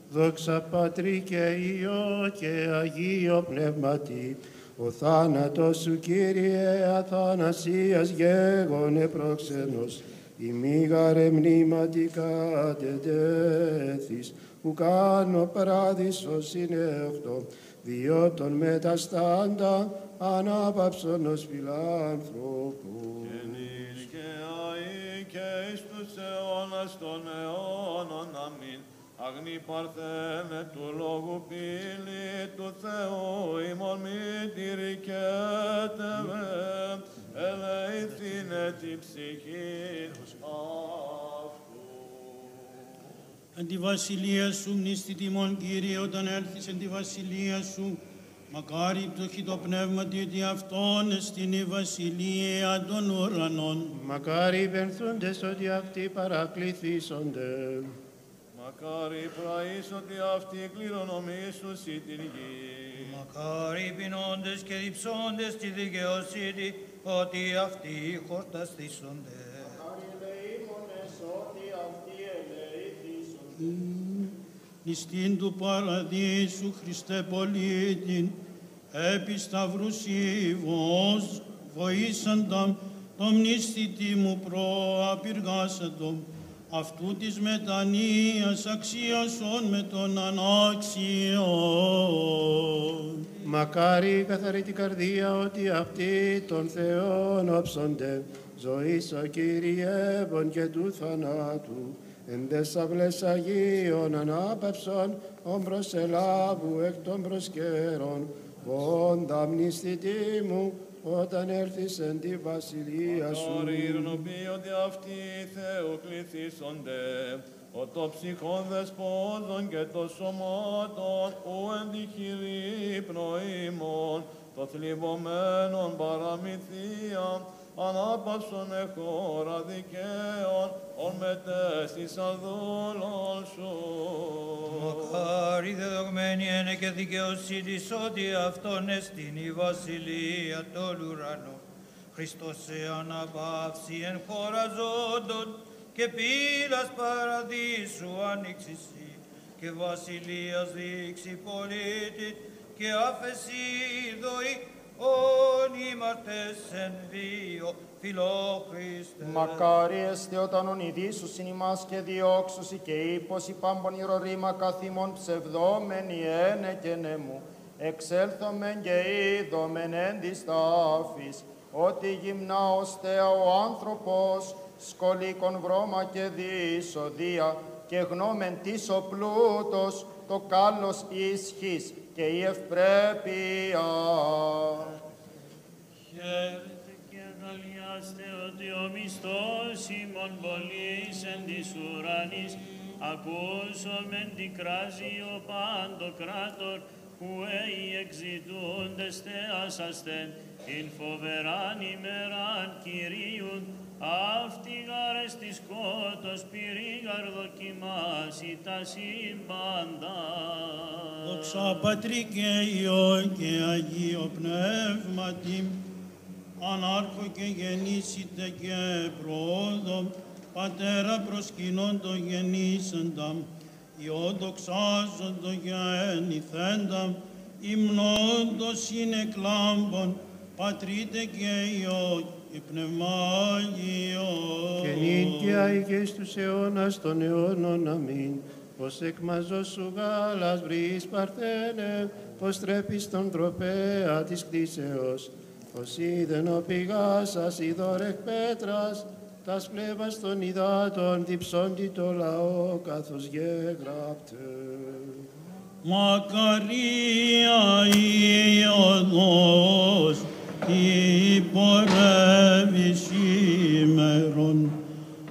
Speaker 3: Δόξα Πατρί και Υιό και Αγίο Πνεύματι, ο θάνατος σου, Κύριε, αθανασίας γέγονε προξενός, ημίγαρε μνήματικα κατετέθης, ου κάνω παράδεισος είναι οχτώ, διό των μεταστάντα ανάπαυσον ως φιλάνθρωπου.
Speaker 4: Και αεί και εις τους αιώνας των αιώνων, αμήν. Αγνή παρθένε του λόγου πύλη του Θεού, ημών μητήρη και τεβέ, ελεηθήνε τη ψυχή αυτού.
Speaker 9: Εν τη βασιλεία σου μνήστη τιμών, Κύριε, όταν έρθεις εν τη βασιλεία σου, μακάρι πτωχή το πνεύμα ότι αυτόν εστιν η βασιλεία των ουρανών.
Speaker 3: Μακάρι υπενθούντες ότι αυτοί παρακληθήσονται.
Speaker 4: Μακάρι πραείς ότι αυτοί κληρονομήσουσι την γη.
Speaker 5: Μακάρι πεινώντες και διψώντες τη δικαιοσύνη, ότι αυτοί χορταστήσονται.
Speaker 7: Μακάρι ελεήμονες ότι αυτοί ελεήθησονται.
Speaker 9: Νηστήν του παραδείσου, Χριστέ πολίτην, επί σταυρούς Ιβός, βοήσανταμ το μνηστητή μου προαπηργάσαντο, αυτού της μετανοίας αξίασον με τον ανάξιον.
Speaker 3: Μακάρι η καθαρή την καρδία ότι αυτοί των Θεών όψονται, ζωής ο Κύριε πον και του θανάτου, εν τες αυλές Αγίων ανάπαυσον, όμπρος ελάβου εκ των προσκαιρών, πόντα μνηστητή μου, όταν έρθεις εν τη βασιλεία σου.
Speaker 4: Μακάρι ειρνοποιεί ότι αυτοί Θεού κληθήσονται, ο το ψυχόν δεσπόζων και το σωμάτων, ου εν τη χειρή προήμων, το θλιβωμένων παραμυθίαν, ανάπαυσον εχώρα δικαίων, ον μετέστησαν δούλων σου.
Speaker 5: Μακάρι δεδογμένη είναι και δικαιοσύνης ότι αυτόν εστιν η βασιλεία των ουρανών. Χριστός σε αναπαύσει εν χώρα ζώντων και πύλας παραδείσου ανοίξησι και βασιλείας δείξει πολίτη και άφεση δοή ον ημαρτές εν βίο φιλό Χριστέ.
Speaker 7: Μακάρι εστί όταν ονειδήσουσιν ημάς και διώξουσι και ύπος υπάμπον ηρορήμα καθήμων ψευδόμενοι ένε και νεμού. Εξέλθομεν και είδομεν εν της τάφης, ότι γυμνά ως θέα ο άνθρωπος, σκολίκον βρώμα και διεισοδία, και γνώμεν της ο πλούτος, το κάλος ισχύς και η ευπρέπεια.
Speaker 6: Χαίρετε και αγαλιάστε ότι ο μισθός ημών πολλής εν της ουρανής, ακούσομεν τι κράζει ο παντοκράτορ, που οι εξητούντες θεάς ασθεν, ειν φοβεράν ημεράν Κυρίουν, αυτή γάρες της σκότος πυρήγαρ δοκιμάσει τα σύμπαντα.
Speaker 9: Δόξα Πατρί και Υιό και Αγίο Πνεύματι, ανάρχο και γεννήσιτε και πρόοδο, Πατέρα προσκυνών το γεννήσανταμ, Υιό δοξάζοντο γεννηθένταμ, υμνόντος είναι κλάμπων, Πατρίτε και Υιό και Πνευμάγιο.
Speaker 3: Και νυν και αεί και στους αιώνας των αιώνων, αμήν. Πως εκ μαζός σου γάλας βρεις παρθένε, πως τρέπεις τον τροπέα της κτήσεως. Πως είδεν ο πηγάς ασίδωρ εκ πέτρας, τας πλεύας των υδάτων διψώντι το λαό καθώς γεγράπτε.
Speaker 9: Μακαρία η οδός, η πορεύει σήμερον,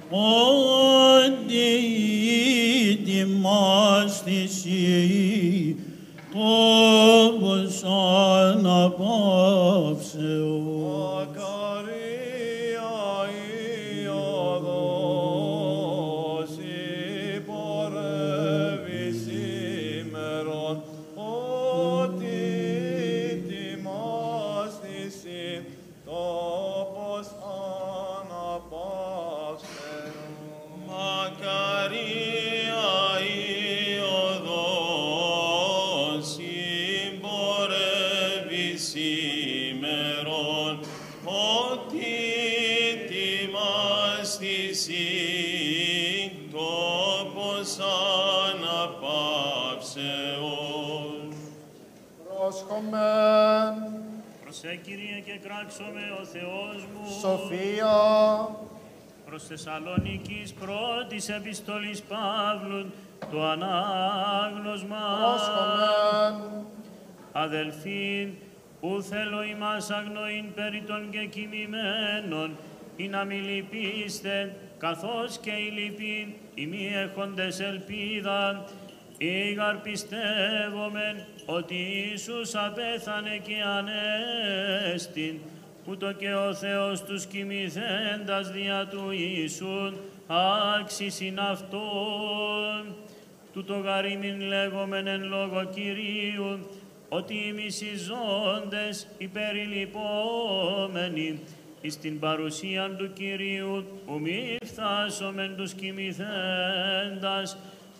Speaker 9: ότι ετοιμάστηση τόπος αναπαύσεως.
Speaker 4: Μακαρία η οδός, η πορεύει σήμερον, ότι ετοιμάστηση
Speaker 8: ότι τιμάστησι τόπος αναπαύσεως.
Speaker 7: Πρόσχομεν.
Speaker 6: Προσέ Κύριε και κράξομαι ο Θεός μου.
Speaker 7: Σοφία.
Speaker 6: Προς Θεσσαλονίκης πρώτης επιστολής Παύλου το ανάγνωσμα.
Speaker 7: Πρόσχομεν.
Speaker 6: Αδελφοί, ου θέλω ημάς αγνοήν περί των και κοιμημένων, ή να μη λυπήστε, καθώς και οι λυπήν, οι μη έχοντες ελπίδα, ήγαρ πιστεύομεν ότι Ιησούς απέθανε και ανέστην, ούτω και ο Θεός τους κοιμηθέντας δια του Ιησούν, άξισιν αυτόν. Τούτο γαρίμην λέγομεν εν λόγω Κυρίου, ότι οι μισιζόντες υπερηλυπόμενοι εις την παρουσίαν του Κυρίου, ου μη φθάσομεν τους κοιμηθέντας,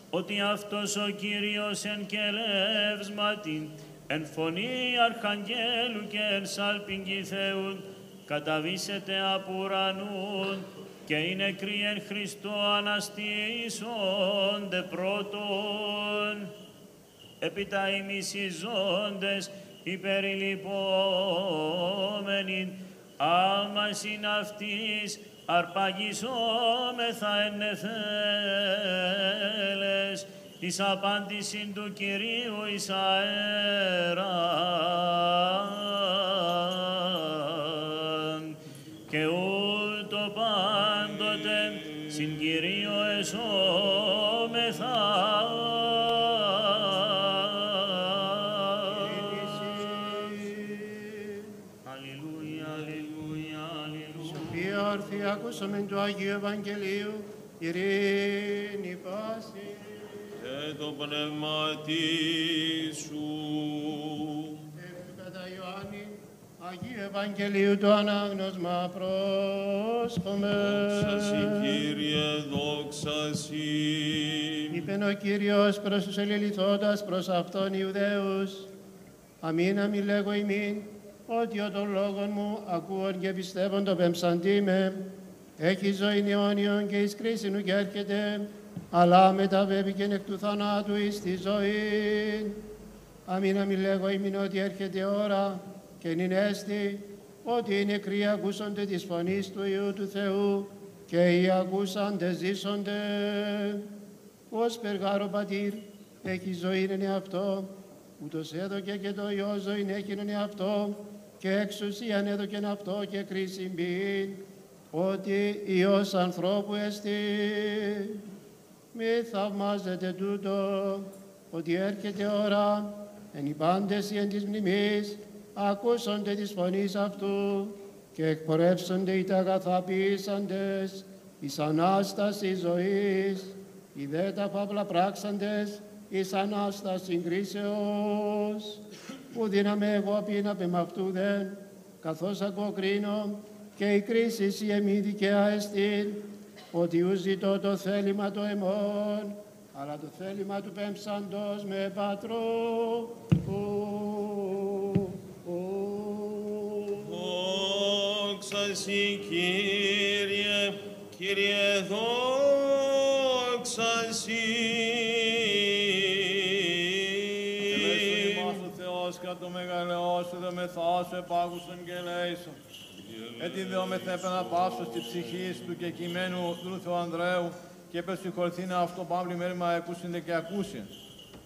Speaker 6: ότι αυτός ο Κύριος εν κελεύσματι, εν φωνή αρχαγγέλου και εν σάλπιγγι Θεού, καταβήσετε απ' ουρανούν, και οι νεκροί εν Χριστώ αναστήσονται πρώτον. Έπειτα οι μισιζόντες υπερηλυπόμενοι, άμας είναι αυτής αρπαγισόμεθα εν εθέλες, εις απάντησιν του Κυρίου εις αέραν. Και ούτω πάντοτε συν Κυρίω εσώμεθα.
Speaker 3: Ακούσαμε του Αγίου Ευαγγελίου, ειρήνη πάση.
Speaker 8: Και το πνεύματι σου.
Speaker 3: Κατά Ιωάννη, Αγίου Ευαγγελίου το ανάγνωσμα πρόσχομαι.
Speaker 8: Δόξα σοι, Κύριε, δόξα σοι.
Speaker 3: Είπεν ο Κύριος προς τους ελιληθώντας προς αυτόν Ιουδαίους, αμήν αμήν λέγω ημίν, ότι ο των λόγων μου ακούων και πιστεύον το πεμψαντή με, έχει ζωή αιώνιον και εις κρίσιν και έρχεται, αλλά μεταβεύει και εκ του θανάτου εις τη ζωή. Αμήν αμήν λέγω ημίν ότι έρχεται ώρα και νυν έστι, ότι οι νεκροί ακούσονται της φωνής του Υιού του Θεού και οι ακούσαντες ζήσονται. Ως περγάρο πατήρ έχει ζωή εν εαυτό, ούτως έδωκε και το Υιό ζωήν έχει εν εαυτό, και εξουσίαν έδωκεν αυτό και κρίσιν ποιήν, ότι Υιός ανθρώπου εστί. Μη θαυμάζετε τούτο, ότι έρχεται ώρα, εν οι πάντες οι εν της μνημής, ακούσονται της φωνής αυτού, και εκπορεύσονται οι τα αγαθά ποιήσαντες, εις Ανάσταση ζωής, οι δε τα παύλα πράξαντες, εις Ανάσταση κρίσεως. Που δύναμε εγώ πίναπε μ' αυτού δεν, καθώς ακοκρίνω, και η κρίση η εμή δικαία εστίν, ότι ου ζητώ το θέλημα το εμών, αλλά το θέλημα του πέμψαντος με πατρό.
Speaker 8: Δόξα σοι, Κύριε, Κύριε, δόξα σοι.
Speaker 4: Το μεγαλαιό σου δε μεθάσου επάγουσον και ελέησον. Έτσι δεόμεθα επαναπαύσω στη ψυχή του και κειμένου του Θεού Ανδρέου και πεσυχωρηθήνε αυτό παύλη μέρημα εκούσυνται και ακούσιν.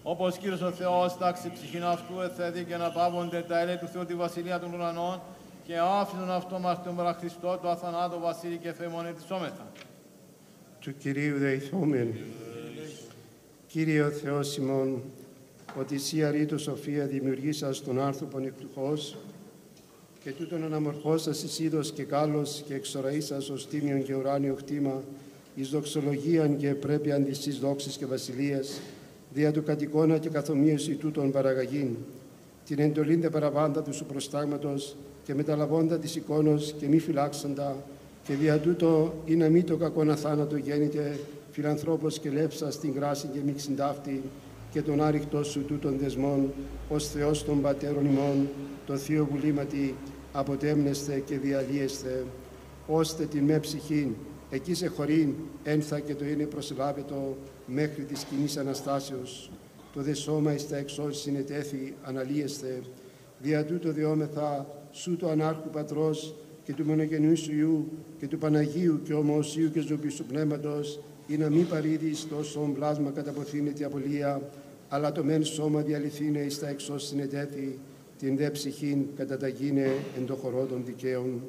Speaker 4: Όπως Κύριος ο Θεός τάξει ψυχήν αυτού εθέδει και να πάβονται τα έλη του Θεού τη βασιλεία των ουρανών και άφηνον αυτό μας τον παραχριστό του αθανάτο βασίλη και φεμονετισόμεθα.
Speaker 3: Του Κυρίου δεηθόμεν. Κύριε ο Θεός ημών, ότι εσύ αρήτω σοφία δημιουργήσας τον άνθρωπον εκτουχώς και τούτον αναμορφώσας εις είδος και κάλος και εξοραίσας ως τίμιον και ουράνιο χτήμα εις δοξολογίαν και πρέπειαν της δόξης και βασιλείας δια του κατοικώνα και καθομοίωση τούτων παραγαγήν την εντολήν δε παραβάντα του σου προστάγματος και μεταλαβώντα της εικόνος και μη φυλάξαντα και δια τούτο ή να μη το κακόν αθάνατο γέννηται φιλανθρώπος και λέψα στην γράση και μη ξυντάφτη και τον άρρηκτό σου τούτων δεσμών, ως Θεός των Πατέρων ημών, το Θείο Βουλήματι, αποτέμνεστε και διαλύεστε, ώστε την με ψυχήν, εκεί σε χωρήν, ένθα και το είναι προσελάβετο μέχρι της κοινής Αναστάσεως, το δε σώμα εις τα εξώσεις συνετέθη αναλύεστε, δια τούτο διόμεθα σου το ανάρχου Πατρός και του μονογενού σου Υιού και του Παναγίου και ομοοσίου και ζωοποιού σου Πνεύματος, ή να μην παρήδεις τόσο πλάσμα καταποθήνεται απολία, αλλά το μεν σώμα διαλυθήνε εις τα εξώσεις συνετέθη, την δε ψυχήν καταταγίνε εν το χορό των δικαίων.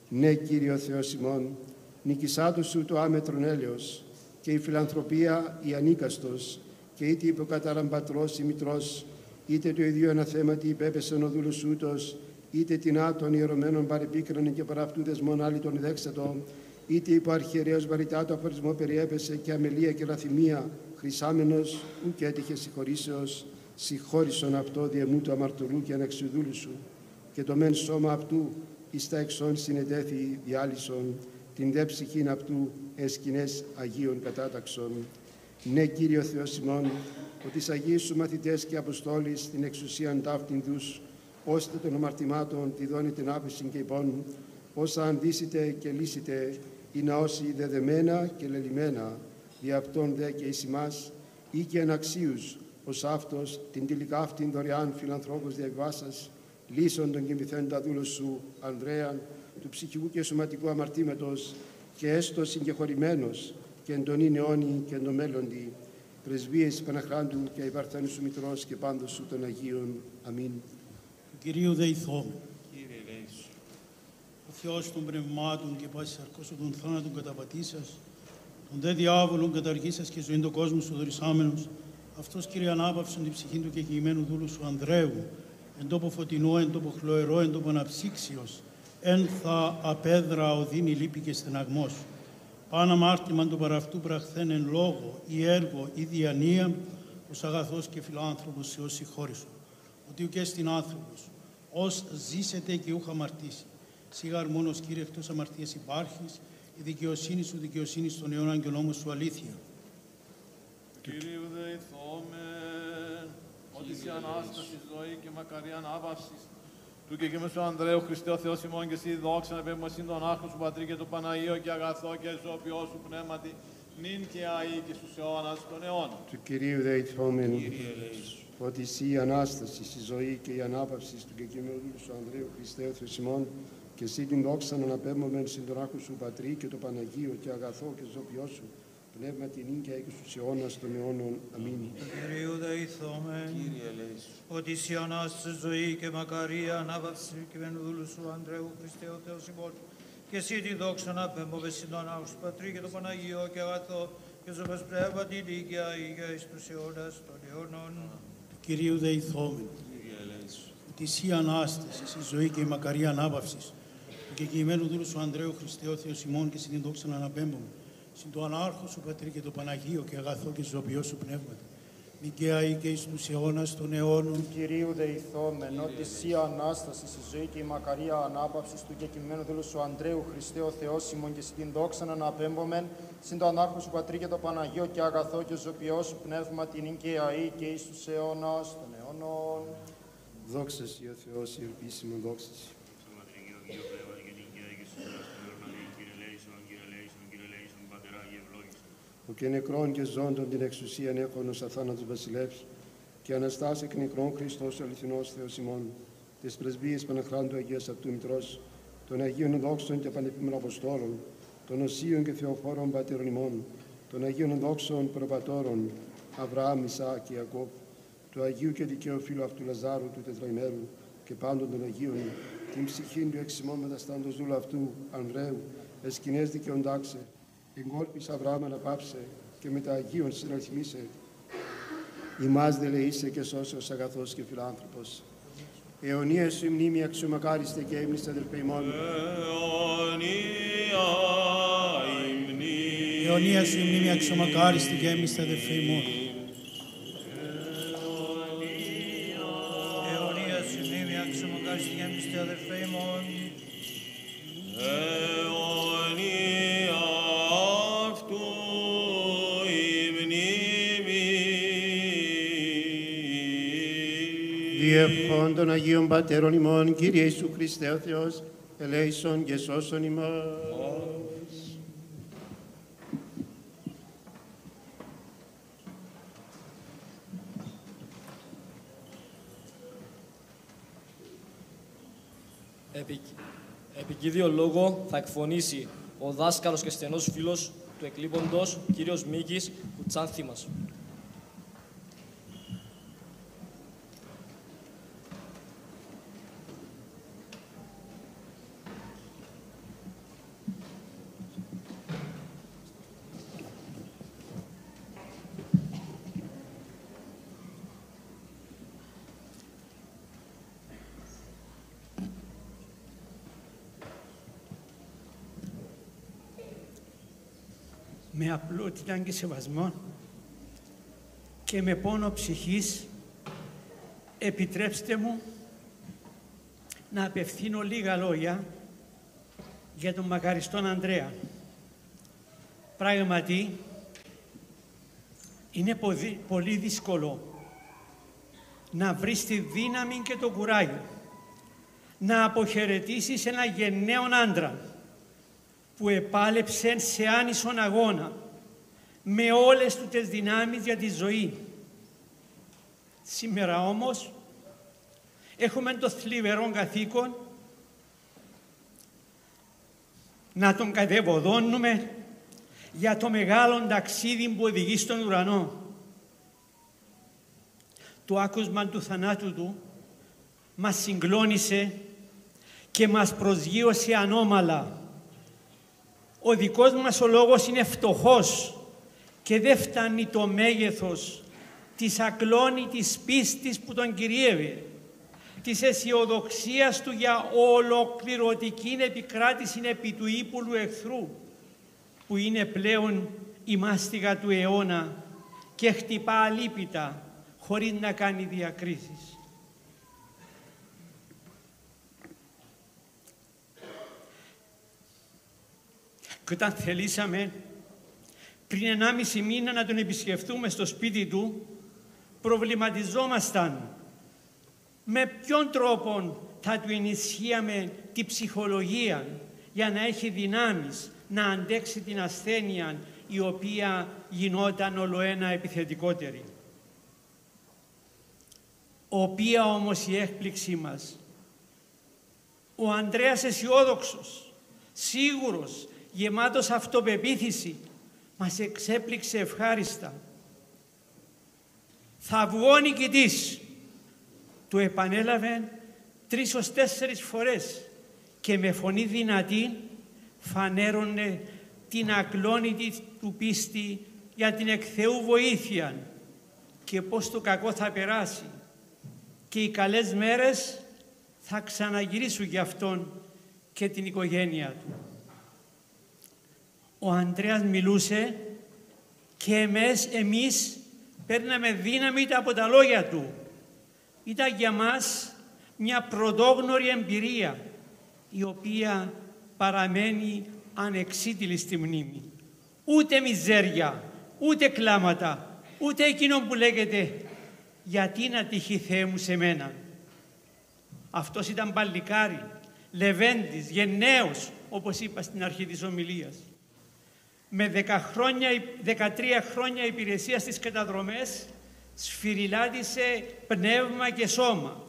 Speaker 3: Ναι, Κύριο Θεός ημών, νικησάτου σου το άμετρον έλεος, και η φιλανθρωπία η ανίκαστος, και είτε υποκαταραμπατρός ή μητρός, είτε το ίδιο αναθέματι υπέπεσεν ο δούλος ούτος, είτε την των ιερωμένων παρεπίκρανε και παρά αυτού δεσμών άλλη τον δέξατο, είτε υπό αρχιερέως βαρυτά το αφορισμό περιέπεσε και αμελία και λαθυμία, χρυσάμενος ουκ έτυχε συγχωρήσεως, συγχώρησον αυτό διεμού του αμαρτωλού και αναξιοδούλου σου, και το μεν σώμα αυτού εις τα εξών συνετέθη διάλυσον, την δε ψυχήν αυτού εσκηνές Αγίων κατάταξον. Ναι, Κύριο Θεός ημών, ότι εις Αγίους σου μαθητές και Αποστόλης την εξουσίαν ταύτην δούς, ώστε των αμαρτημάτων τη δώνει την άφηση και υπόν, όσα αντίσετε και λύσετε, ή να όσοι δεδεμένα και λελιμένα, δι' αυτόν δε και εις ημάς, ή και αναξίους, ως αυτός την τελικά αυτήν δωρεάν φιλανθρώπους διαβάσας, λύσον τον κοιμηθέντα δούλος σου, Ανδρέαν, του ψυχικού και σωματικού αμαρτήματος, και έστω συγκεχωρημένος, και εν τον είναι αιώνι και εν το μέλλοντι, πρεσβείες Παναχράντου και υπαρθένου σου Μητρός και πάντως σου των Αγίων. Αμήν.
Speaker 9: Κυρίου δεηθώ. Ο Θεός των πνευμάτων και πάσης αρκώσεων των θάνατων καταπατήσας, των δε διάβολων καταργήσας και ζωήν το κόσμο σου δωρησάμενος, αυτός, Κύριε, ανάπαυσον την ψυχή του και κειημένου δούλου σου Ανδρέου, εν τόπο φωτεινό, εν τόπο χλωερό, εν τόπο αναψύξιος, εν θα απέδρα οδύνη λύπη και στεναγμός. Παν αμάρτημαν του παραυτού πραχθέν εν λόγω ή έργο ή διανία, ως αγαθός και φιλάνθρωπος σε όσοι χώρισον. Ότι ουκ έστιν άνθρωπος, ως ζήσετε και ούχ αμαρτήσει. Σίγαρ μόνος, Κύριε, εκτός αμαρτίας υπάρχεις, η δικαιοσύνη σου δικαιοσύνη στον αιώνα και ο νόμος σου αλήθεια.
Speaker 4: Κυρίου δεηθόμεν, ότι η Ανάσταση, ζωή και μακαρία ανάπαυσης του και κείμενου Ανδρέου Χριστέ ο Θεός ημών και εσύ δόξα να πέμπμοσιν τον άρχον σου Πατρί και το Παναγίο και αγαθό και ζωοποιό σου πνεύματι, νυν και αεί και στους αιώνας των αιώνων.
Speaker 3: Του Κυρίου δεηθόμεν, ότι εσύ η Ανάσταση, η ζωή και η ανάπαυση του και κείμενου σου Ανδρέου Χριστέ ο Θεός ημών και εσύ την δόξα να αναπέμπομεν συν τον άρχον σου Πατρί και το Παναγίο και αγαθό και ζωοποιό σου πνεύμα την ίγκαια και στους αιώνας των αιώνων. Αμήν.
Speaker 5: Κυρίου δεηθόμεν, ότι η Ανάσταση ζωή και μακαρία ανάπαυση του κειμένου δούλου σου Ανδρέου Χριστέ ο Θεός ημών και εσύ τη δόξα να πέμπομαι συν τον άρχον σου Πατρί και το Παναγίο και αγαθό και ζωοποιός πνεύμα την ίγκαια εις τους αιώνας των αιώνων.
Speaker 9: Κυρίου δεηθόμεν, ότι η Ανάσταση, η ζωή και η μακαρία ανάπαυση του και κειμένου δούλου σου Ανδρέου Χριστέ ο Θεός ημών και εσύ την δόξα να αναπέμπομαι συν το ανάρχο σου Πατρί και το Παναγίο και αγαθό και ζωοποιό σου πνεύματα, δικαία ή και εις τους αιώνας των αιώνων.
Speaker 7: Κυρίου δεηθόμεν, ότι η Ανάσταση, η ζωή και η μακαρία ανάπαυσης του και κειμένου δούλου σου Ανδρέου Χριστέ ο Θεός ημών και συν την δόξα να αναπέμπομεν συν το ανάρχο σου Πατρί και το Παναγίο και αγαθό και ζωοποιό σου πνεύμα την οικαία ή και εις τους αιώνας των αιώνων.
Speaker 3: Δόξα σοι ο Θεός, η ελπίσιμον δόξα σοι. Ο και νεκρών και ζώντων την εξουσίαν έχων ως αθάνατος βασιλεύς και αναστάς εκ νεκρών Χριστός ο αληθινός Θεός ημών, της πρεσβείας Παναχράντου Αγίας Αυτού Μητρός, των Αγίων Δόξων και Πανεπίμων Αποστόλων, των Οσίων και Θεοφόρων Πατέρων ημών, των Αγίων Δόξων Προπατώρων Αβραάμ, Ισαάκ και Ιακώβ, του Αγίου και δικαίου φίλου αυτού Λαζάρου του τετραημέρου και πάντων των Αγίων, την ψυχήν του εξημών μεταστάντος δούλου αυτού Ανδρέου, εσκηνές δικαιοντάξε, εγκόλπης Αβραάμ αναπάψε και με τα Αγίων συναρθμίσε, ημάς δε λεήσε και σώσεως αγαθός και φιλάνθρωπος. Αιωνία σου η μνήμη αξιομακάριστε και έμνηστε αδελφέ ημών.
Speaker 9: Αιωνία σου η μνήμη αξιομακάριστη και έμνηστε αδελφέ ημών.
Speaker 5: Αιωνία σου η μνήμη αξιομακάριστη και έμνηστε αδελφέ ημών.
Speaker 3: ευχών των Αγίων Πατέρων ημών, Κύριε Ιησού Χριστέ ο Θεός, ελέησον και σώσον ημάς.
Speaker 10: Επικίδιο λόγο θα εκφωνήσει ο δάσκαλος και στενός φίλος του εκλείποντος, κύριος Μίκης Κουτσάνθημας.
Speaker 9: Με απλότητα και σεβασμό και με πόνο ψυχής επιτρέψτε μου να απευθύνω λίγα λόγια για τον μακαριστόν Ανδρέα. Πράγματι, είναι πολύ δύσκολο να βρεις τη δύναμη και το κουράγιο να αποχαιρετήσεις ένα γενναίον άντρα που επάλεψε σε άνισον αγώνα με όλες του τις δυνάμεις για τη ζωή. Σήμερα όμως έχουμε το θλιβερό καθήκον να τον κατεβοδώνουμε για το μεγάλο ταξίδι που οδηγεί στον ουρανό. Το άκουσμα του θανάτου του μας συγκλώνησε και μας προσγείωσε ανώμαλα. Ο δικός μας ο λόγος είναι φτωχός και δεν φτάνει το μέγεθος της ακλόνητης πίστης που τον κυριεύει, της αισιοδοξίας του για ολοκληρωτική επικράτηση επί του ύπουλου εχθρού, που είναι πλέον η μάστιγα του αιώνα και χτυπά αλίπητα χωρίς να κάνει διακρίσεις. Και όταν θελήσαμε πριν 1,5 μήνα να τον επισκεφτούμε στο σπίτι του, προβληματιζόμασταν με ποιον τρόπο θα του ενισχύαμε τη ψυχολογία για να έχει δυνάμεις να αντέξει την ασθένεια η οποία γινόταν ολοένα επιθετικότερη. Οποία όμως η έκπληξή μας, ο Ανδρέας αισιόδοξος, σίγουρος, γεμάτος αυτοπεποίθηση, μας εξέπληξε ευχάριστα. Θα βγω νικητής, του επανέλαβε 3-4 φορές και με φωνή δυνατή φανέρωνε την ακλόνητη του πίστη για την εκ Θεού βοήθεια και πώς το κακό θα περάσει και οι καλές μέρες θα ξαναγυρίσουν για αυτόν και την οικογένεια του. Ο Ανδρέας μιλούσε και εμείς παίρναμε δύναμη από τα λόγια του. Ήταν για μας μια πρωτόγνωρη εμπειρία, η οποία παραμένει ανεξίτηλη στη μνήμη. Ούτε μιζέρια, ούτε κλάματα, ούτε εκείνο που λέγεται «Γιατί να τύχει Θεέ μου σε μένα». Αυτός ήταν παλικάρι, λεβέντης, γενναίος, όπως είπα στην αρχή της ομιλίας. Με 13 χρόνια υπηρεσία στις καταδρομές, σφυριλάτησε πνεύμα και σώμα.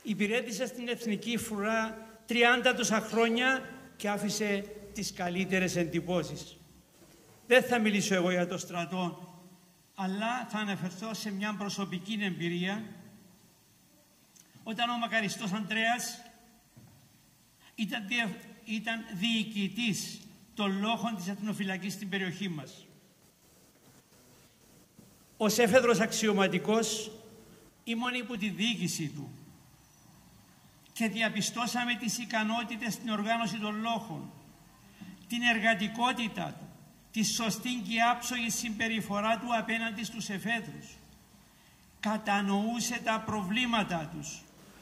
Speaker 9: Υπηρέτησε στην Εθνική Φρουρά 30 τόσα χρόνια και άφησε τις καλύτερες εντυπώσεις. Δεν θα μιλήσω εγώ για το στρατό, αλλά θα αναφερθώ σε μια προσωπική εμπειρία. Όταν ο μακαριστός Ανδρέας ήταν διοικητής των λόχων της εθνοφυλακής στην περιοχή μας. Ως έφεδρος αξιωματικός ήμουν υπό τη διοίκηση του και διαπιστώσαμε τις ικανότητες στην οργάνωση των λόχων, την εργατικότητα του, τη σωστή και άψογη συμπεριφορά του απέναντι στους εφέδρους. Κατανοούσε τα προβλήματα τους,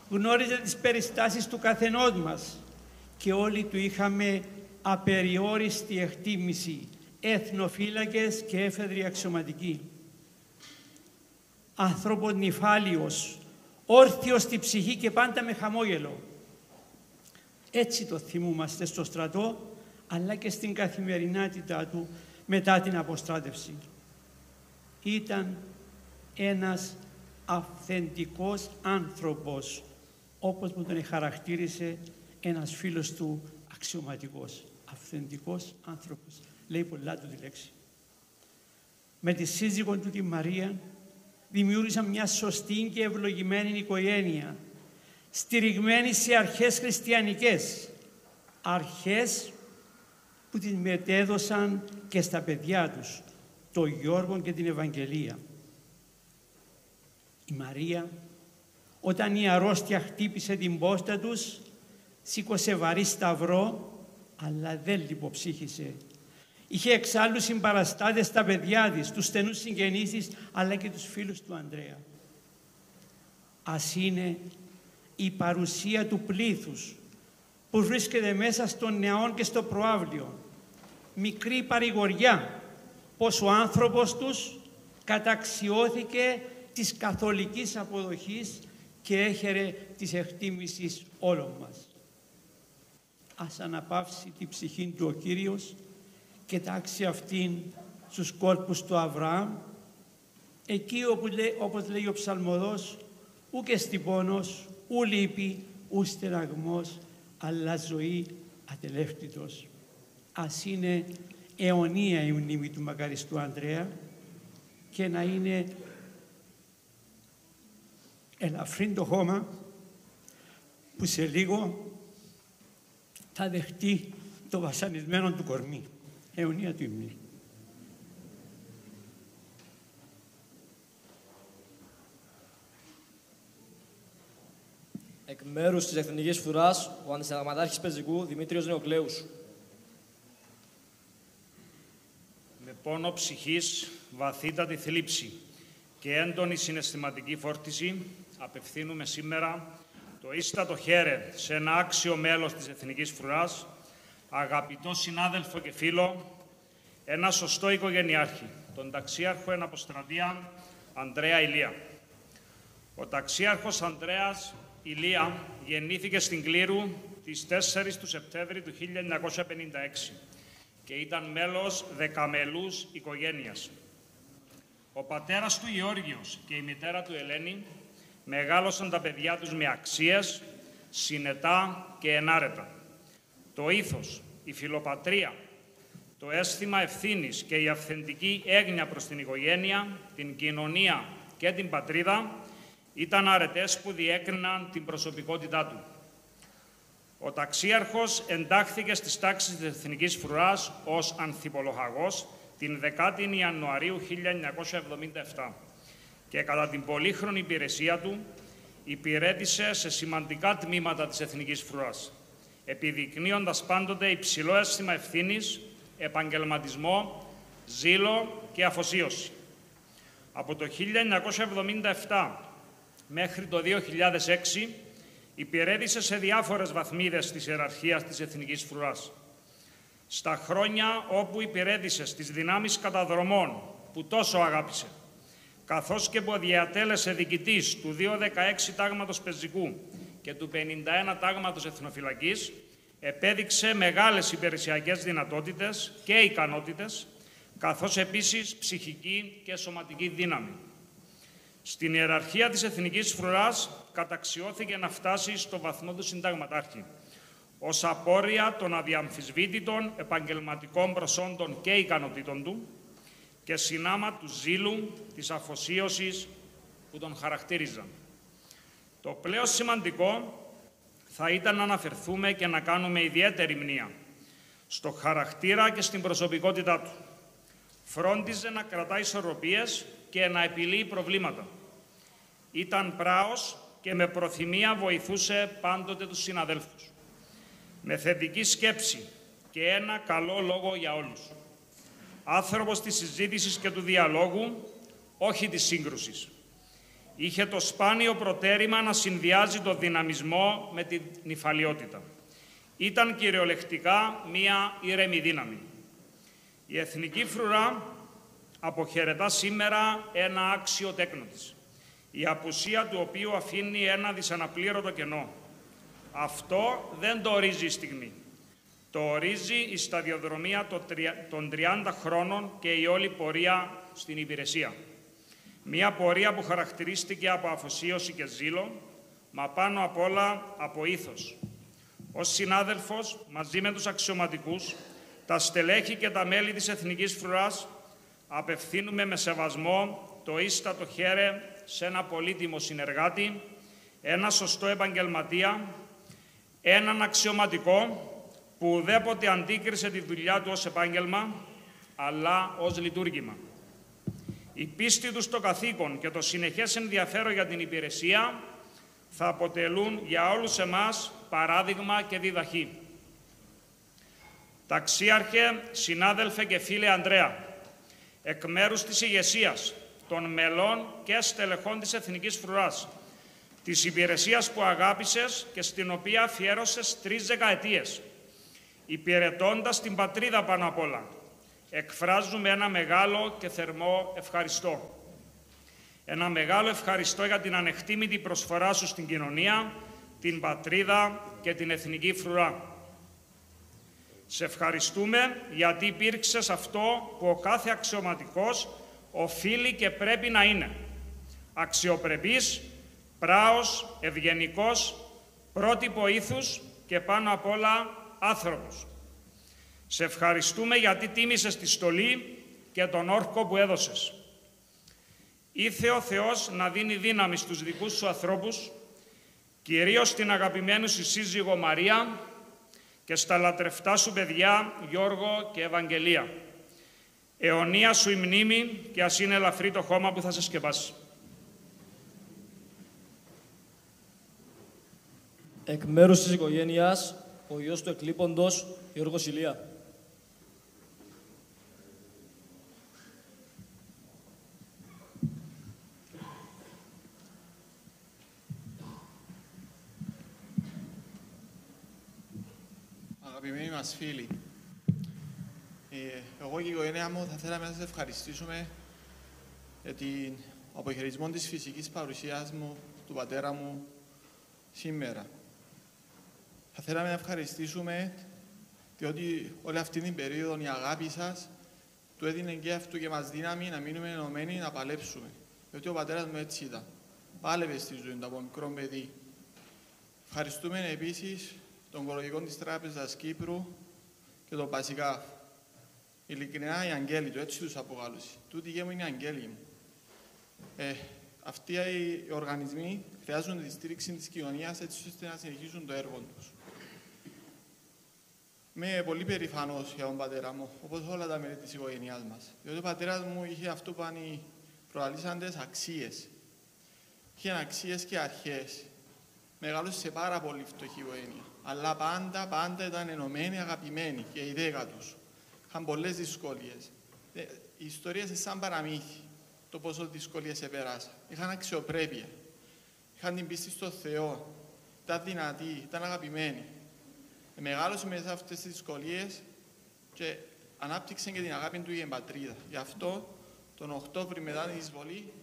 Speaker 9: γνώριζε τις περιστάσεις του καθενός μας και όλοι του είχαμε απεριόριστη εκτίμηση, εθνοφύλακες και έφεδροι αξιωματικοί. Άνθρωπος νυφάλιος,
Speaker 11: όρθιος στη ψυχή και πάντα με χαμόγελο. Έτσι το θυμούμαστε στο στρατό, αλλά και στην καθημερινότητά του μετά την αποστράτευση. Ήταν ένας αυθεντικός άνθρωπος, όπως μου τον χαρακτήρισε ένας φίλος του αξιωματικός. Αυθεντικός άνθρωπος. Λέει πολλά του τη λέξη. Με τη σύζυγο του τη Μαρία δημιούργησαν μια σωστή και ευλογημένη οικογένεια, στηριγμένη σε αρχές χριστιανικές, αρχές που την μετέδωσαν και στα παιδιά τους, το Γιώργο και την Ευαγγελία. Η Μαρία, όταν η αρρώστια χτύπησε την πόρτα τους, σήκωσε βαρύ σταυρό, αλλά δεν λιποψύχησε. Είχε εξάλλου συμπαραστάτες στα παιδιά της, τους στενούς συγγενείς της, αλλά και τους φίλους του Ανδρέα. Ας είναι η παρουσία του πλήθους που βρίσκεται μέσα στον νεόν και στο προαύλιο. Μικρή παρηγοριά πως ο άνθρωπος τους καταξιώθηκε της καθολικής αποδοχής και έχερε της εκτίμησης όλων μας. Ας αναπαύσει την ψυχή του ο Κύριος και τάξει αυτήν στους κόλπους του Αβραάμ, εκεί όπου όπως λέει ο ψαλμοδός, ου και στην πόνος, ου λύπη, ου στεναγμός, αλλά ζωή ατελεύτητος. Ας είναι αιωνία η μνήμη του μακαριστού Ανδρέα και να είναι ελαφρύν το χώμα που σε λίγο θα δεχτεί το βασανισμένο του κορμί. Αιωνία του υμνή.
Speaker 10: Εκ μέρους της Εθνικής Φρουράς, ο Αντισυνταγματάρχης Πεζικού Δημήτριος Νεοκλέους.
Speaker 6: Με πόνο ψυχής, βαθύτατη θλίψη και έντονη συναισθηματική φόρτιση, απευθύνουμε σήμερα το ίστατο χέρε σε ένα άξιο μέλος της Εθνικής Φρουράς, αγαπητό συνάδελφο και φίλο, ένα σωστό οικογενειάρχη, τον ταξίαρχο εν αποστρατεία Ανδρέα Ηλία. Ο ταξίαρχος Ανδρέας Ηλία γεννήθηκε στην Κλήρου τις 4 του Σεπτέμβρη του 1956 και ήταν μέλος δεκαμελούς οικογένειας. Ο πατέρας του Γεώργιος και η μητέρα του Ελένη μεγάλωσαν τα παιδιά τους με αξίες, συνετά και ενάρετα. Το ήθος, η φιλοπατρία, το αίσθημα ευθύνης και η αυθεντική έγνοια προς την οικογένεια, την κοινωνία και την πατρίδα ήταν αρετές που διέκριναν την προσωπικότητά του. Ο ταξίαρχος εντάχθηκε στις τάξεις της Εθνικής Φρουράς ως ανθιπολοχαγός την 10η Ιανουαρίου 1977 και κατά την πολύχρονη υπηρεσία του υπηρέτησε σε σημαντικά τμήματα της Εθνικής Φρουράς, επιδεικνύοντας πάντοτε υψηλό αίσθημα ευθύνης, επαγγελματισμό, ζήλο και αφοσίωση. Από το 1977 μέχρι το 2006 υπηρέτησε σε διάφορες βαθμίδες της ιεραρχίας της Εθνικής Φρουράς. Στα χρόνια όπου υπηρέτησε στις δυνάμεις καταδρομών που τόσο αγάπησε, καθώς και που διατέλεσε διοικητής του 216 τάγματος Πεζικού και του 51 τάγματος Εθνοφυλακής, επέδειξε μεγάλες υπηρεσιακές δυνατότητες και ικανότητες, καθώς επίσης ψυχική και σωματική δύναμη. Στην ιεραρχία της Εθνικής Φρουράς καταξιώθηκε να φτάσει στο βαθμό του συνταγματάρχη, ως απόρρια των αδιαμφισβήτητων επαγγελματικών προσόντων και ικανοτήτων του και συνάμα του ζήλου, της αφοσίωσης που τον χαρακτήριζαν. Το πλέον σημαντικό θα ήταν να αναφερθούμε και να κάνουμε ιδιαίτερη μνήα στο χαρακτήρα και στην προσωπικότητά του. Φρόντιζε να κρατά ισορροπίες και να επιλύει προβλήματα. Ήταν πράος και με προθυμία βοηθούσε πάντοτε τους συναδέλφους. Με θετική σκέψη και ένα καλό λόγο για όλους. Άνθρωπος της συζήτησης και του διαλόγου, όχι της σύγκρουσης. Είχε το σπάνιο προτέρημα να συνδυάζει το δυναμισμό με την νηφαλιότητα. Ήταν κυριολεκτικά μία ήρεμη δύναμη. Η Εθνική Φρουρά αποχαιρετά σήμερα ένα άξιο τέκνο της.
Speaker 12: η απουσία του οποίου αφήνει ένα δυσαναπλήρωτο κενό. Αυτό δεν το ορίζει η στιγμή. Το ορίζει η σταδιοδρομία των 30 χρόνων και η όλη πορεία στην υπηρεσία. Μία πορεία που χαρακτηρίστηκε από αφοσίωση και ζήλο, μα πάνω απ' όλα από ήθος. Ως συνάδελφος, μαζί με τους αξιωματικούς, τα στελέχη και τα μέλη της Εθνικής Φρουράς, απευθύνουμε με σεβασμό το ίστατο χέρι σε ένα πολύτιμο συνεργάτη, ένα σωστό επαγγελματία, έναν αξιωματικό που ουδέποτε αντίκρισε τη δουλειά του ως επάγγελμα, αλλά ως λειτουργήμα. Η πίστη του στο καθήκον και το συνεχές ενδιαφέρον για την υπηρεσία θα αποτελούν για όλους εμάς παράδειγμα και διδαχή. Ταξίαρχε, συνάδελφε και φίλε Ανδρέα, εκ μέρους της ηγεσίας, των μελών και στελεχών της Εθνικής Φρουράς, της υπηρεσίας που αγάπησες και στην οποία αφιέρωσες 3 δεκαετίες, υπηρετώντας την πατρίδα πάνω απ' όλα, εκφράζουμε ένα μεγάλο και θερμό ευχαριστώ. Ένα μεγάλο ευχαριστώ για την ανεκτήμητη προσφορά σου στην κοινωνία, την πατρίδα και την Εθνική Φρουρά. Σε ευχαριστούμε γιατί υπήρξες αυτό που ο κάθε αξιωματικός οφείλει και πρέπει να είναι. Αξιοπρεπής, πράος, ευγενικός, πρότυπο ήθους και πάνω απ' όλα άνθρωπος. Σε ευχαριστούμε γιατί τίμησες τη στολή και τον όρκο που έδωσες. Ήθε ο Θεός να δίνει δύναμη στους δικούς σου ανθρώπους, κυρίως στην αγαπημένη σου σύζυγο Μαρία και στα λατρευτά σου παιδιά Γιώργο και Ευαγγελία. Αιωνία σου η μνήμη και ας είναι ελαφρύ το χώμα που θα σε σκεπάσει.
Speaker 10: Εκ μέρους της οικογένειας, ο γιος του εκλείποντος Γιώργος Ηλία.
Speaker 13: Αγαπημένοι μας φίλοι, εγώ και η οικογένειά μου θα θέλαμε να σας ευχαριστήσουμε για την αποχαιρισμό της φυσικής παρουσίας μου, του πατέρα μου, σήμερα. Θα θέλαμε να ευχαριστήσουμε διότι όλη αυτή την περίοδο η αγάπη σας του έδινε και αυτού και μας δύναμη να μείνουμε ενωμένοι, να παλέψουμε. Διότι ο πατέρας μου έτσι ήταν. Πάλευε στη ζωή του από μικρό παιδί. Ευχαριστούμε επίσης τον Οικολογικό της Τράπεζας Κύπρου και τον Πασικάφ. Ειλικρινά οι αγγέλοι του, έτσι τους αποκαλούσε. Τούτοι γέμου είναι οι αγγέλοι μου. Αυτοί οι οργανισμοί χρειάζονται τη στήριξη της κοινωνίας έτσι ώστε να συνεχίσουν το έργο τους. Είμαι πολύ περήφανος για τον πατέρα μου, όπως όλα τα μέλη της οικογένειάς μας. Διότι ο πατέρας μου είχε αυτό που πάνε οι προαλήσαντες αξίες. Είχε αξίες και αρχές. Μεγάλωσε σε πάρα πολύ φτωχή οικογένεια. Αλλά πάντα ήταν ενωμένοι, αγαπημένοι και οι 10 τους. Είχαν πολλές δυσκολίες. Η ιστορία είναι σαν παραμύθι, το πόσο δυσκολίες επέρασα. Είχαν αξιοπρέπεια. Είχαν την πίστη στο Θεό. Ήταν δυνατοί, ήταν αγαπημένοι. Μεγάλωσε μέσα σε αυτές τις δυσκολίες και ανάπτυξε και την αγάπη του για την πατρίδα. Γι' αυτό τον Οκτώβρη μετά την εισβολή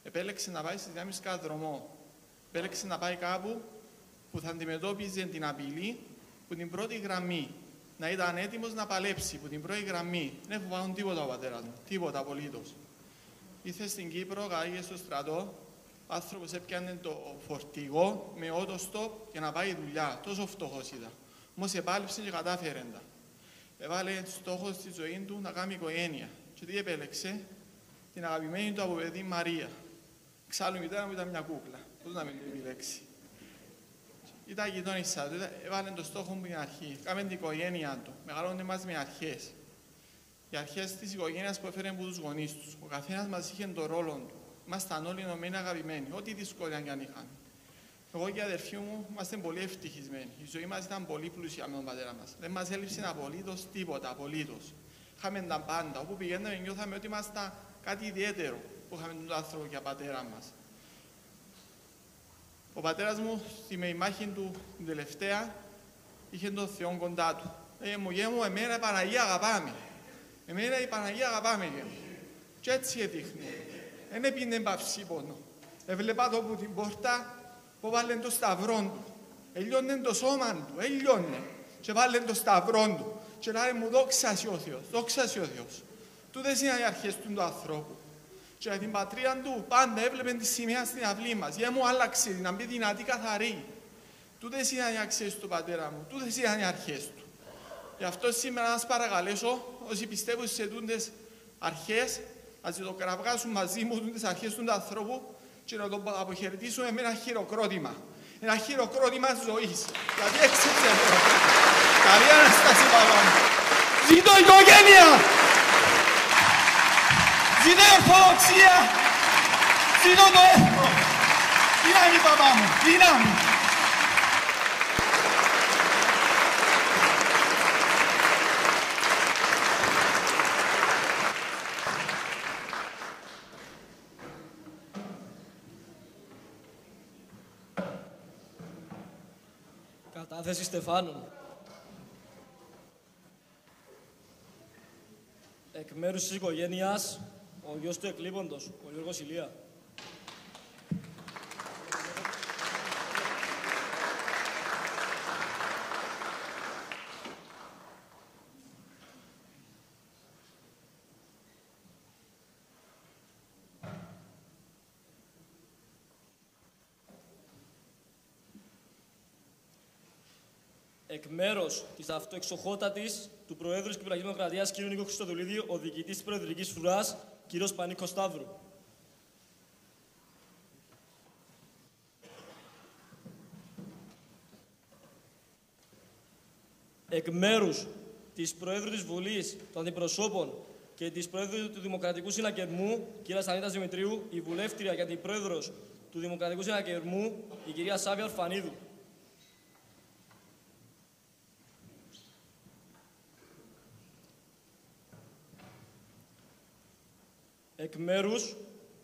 Speaker 13: επέλεξε να πάει στη δυνάμεις κάθε δρομό. Επέλεξε να πάει κάπου που θα αντιμετώπιζε την απειλή που την πρώτη γραμμή. Να ήταν έτοιμος να παλέψει που την πρώτη γραμμή. Δεν φοβάται τίποτα ο πατέρας μου, τίποτα απολύτως. Ήρθε στην Κύπρο, κατάγε στο στρατό. Ο άνθρωπος έπιανε το φορτηγό με ότοστοπ για να πάει δουλειά. Τόσο φτωχός ήταν. Όμως επάλυψε και κατάφερε τα. Έβαλε στόχο στη ζωή του να κάνει οικογένεια. Και τι επέλεξε, την αγαπημένη του από παιδί Μαρία. Εξάλλου η μητέρα μου ήταν μια κούκλα. Πώς να μην την επιλέξει. Ήταν γειτόνισσα του, έβαλε το στόχο μου την αρχή. Κάμε την οικογένειά του. Μεγαλώνε μας με αρχές. Οι αρχές της οικογένειας που έφερε από τους γονείς τους. Ο καθένας μας είχε τον ρόλο του. Ήμασταν όλοι ενωμένοι αγαπημένοι, ό,τι δυσκολία και αν είχαμε. Εγώ και οι αδερφοί μου είμαστε πολύ ευτυχισμένοι. Η ζωή μας ήταν πολύ πλούσια με τον πατέρα μας. Δεν μας έλειψε απολύτως τίποτα, απολύτως. Είχαμε τα πάντα. Όπου πηγαίναμε, νιώθαμε ότι ήμασταν κάτι ιδιαίτερο που είχαμε τον άνθρωπο και πατέρα μας. Ο πατέρας μου, στη μάχη του την τελευταία, είχε τον Θεό κοντά του. Μου, εμένα η Παναγία αγαπάμε. Εμένα η Παναγία αγαπάμε. Και έτσι έδειχνε. Δεν έπινε παυσί πόνο. Έβλεπα το από την πόρτα που βάλε το σταυρό του. Έλειωνε το σώμα του, έλειωνε. Και βάλε το σταυρό του. Και λέει μου, δόξα σοι ο Θεός, δόξα σοι ο Θεός. Τούτες είναι οι αρχές του ανθρώπου. Και την πατρίδα του πάντα έβλεπε τη σημαία στην αυλή μας. Για μου άλλαξε, να μπει δυνατή καθαρή. Τούτες είναι οι αξίες του πατέρα μου, τούτες είναι οι αρχές του. Γι' αυτό σήμερα να σας παρακαλέσω, όσοι πιστεύουν σε τούτες αρχές, ας το κραυγάσουν μαζί μου τούτες αρχές του ανθρώπου και να το αποχαιρετήσουμε με ένα χειροκρότημα. Ένα χειροκρότημα ζωής. Γιατί έξεψε εδώ. Καλή Ανάσταση, παπά μου. Ζήτω η οικογένεια! Ζήτω η Ορθοδοξία! Ζήτω το έθνο! Δύναμη, παπά μου, δύναμη!
Speaker 10: Κατάθεση Στεφάνων. Εκ μέρους της οικογένειας, ο γιος του εκλείποντος, ο Γιώργος Ηλία. Εκ μέρους της αυτοεξοχότατης του Προέδρου της Κυπριακής Δημοκρατίας, κ. Νίκο Χριστοδουλίδη, ο διοικητής της Προεδρικής Φρουράς, κ. Πανίκος Σταύρου. Εκ μέρους της Προέδρου της Βουλής των Αντιπροσώπων και της Προέδρου του Δημοκρατικού Συνακερμού, κ. Σανίτας Δημητρίου, η βουλεύτρια και αντιπρόεδρος του Δημοκρατικού Συνακερμού, η κ. Σάβια Ορφανίδου. Εκ μέρους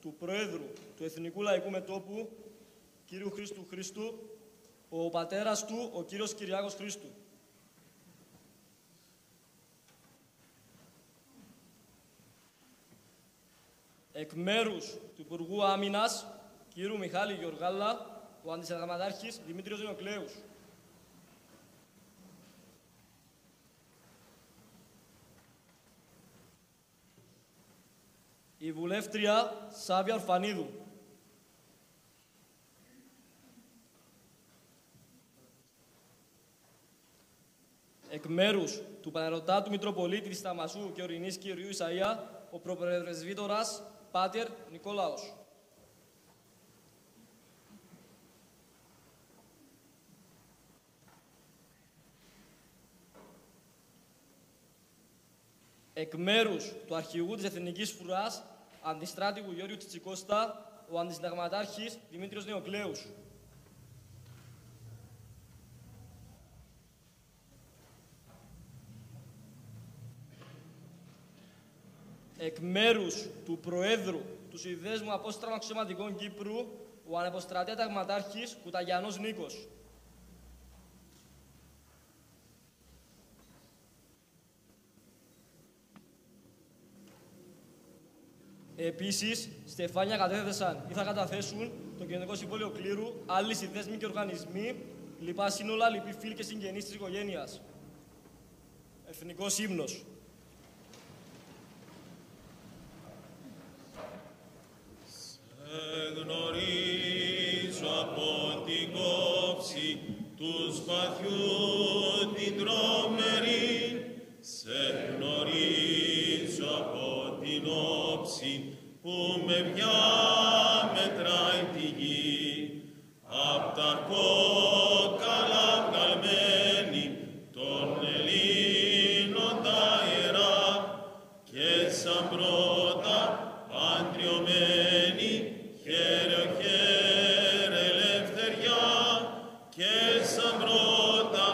Speaker 10: του Προέδρου του Εθνικού Λαϊκού Μετώπου, κ. Χρήστου Χρήστου, ο πατέρας του, ο κ. Κυριάκος Χρήστου. Εκ μέρους του Υπουργού Άμυνας, κ. Μιχάλη Γεωργάλα, ο Αντισυνταγματάρχης Δημήτριος Νεοκλέους. Η βουλεύτρια Σάβια Ορφανίδου. Εκ μέρους του Πανερωτάτου Μητροπολίτη της Ταμασού και Ορεινής Κυριού Ισαΐα, ο προπρεσβύτορας Πάτερ Νικόλαος. Εκ μέρους του αρχηγού της Εθνικής Φρουράς, αντιστράτηγου Γιώργου Τσιτσικώστα, ο αντισυνταγματάρχης Δημήτριος Νεοκλέους. Εκ μέρους του Προέδρου του Συνδέσμου Απόστρατων Αξιωματικών Κύπρου, ο ανεποστρατέα ταγματάρχης Κουταγιανός Νίκος. Επίσης, στεφάνια κατέθεσαν ή θα καταθέσουν το Κοινωνικό Συμβούλιο Κλήρου, άλλοι συνδέσμοι και οργανισμοί, λοιπά σύνολα, λοιποί φίλοι και συγγενείς της οικογένειας. Εθνικός ύμνος.
Speaker 8: Σε γνωρίζω από την κόψη του σπαθιού την τρομερή, σε γνωρίζω από την όψη που με πια μετράει τη γη, απ' τα κόκαλα βγαλμένη των Ελλήνων τα ιερά και σαν πρώτα παντριωμένη χαίρε χαίρε ελευθεριά και σαν πρώτα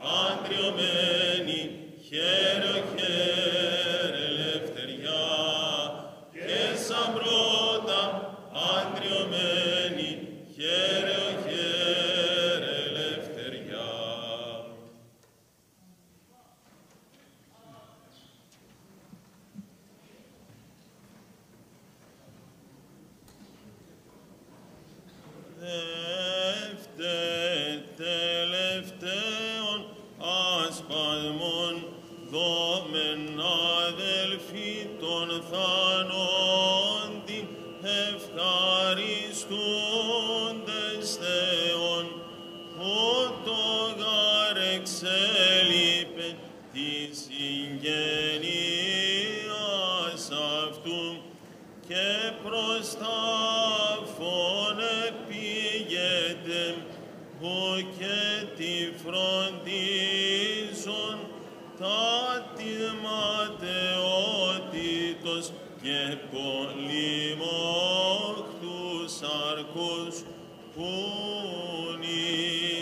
Speaker 8: παντριωμένη χαίρε χαίρε ελευθεριά και σαν πρώτα παντριωμένη χαίρε χαίρε ελευθεριά. ημών, δόμεν αδελφοί των θανόντι, ευχαριστούντες Θεόν, ούτω γάρ εξέλιπε της συγγενείας αυτού και προς τάφον επήγεται, που και τη φροντίζουν τα τη ματαιότητος και πολυμόχτους αρκούς, που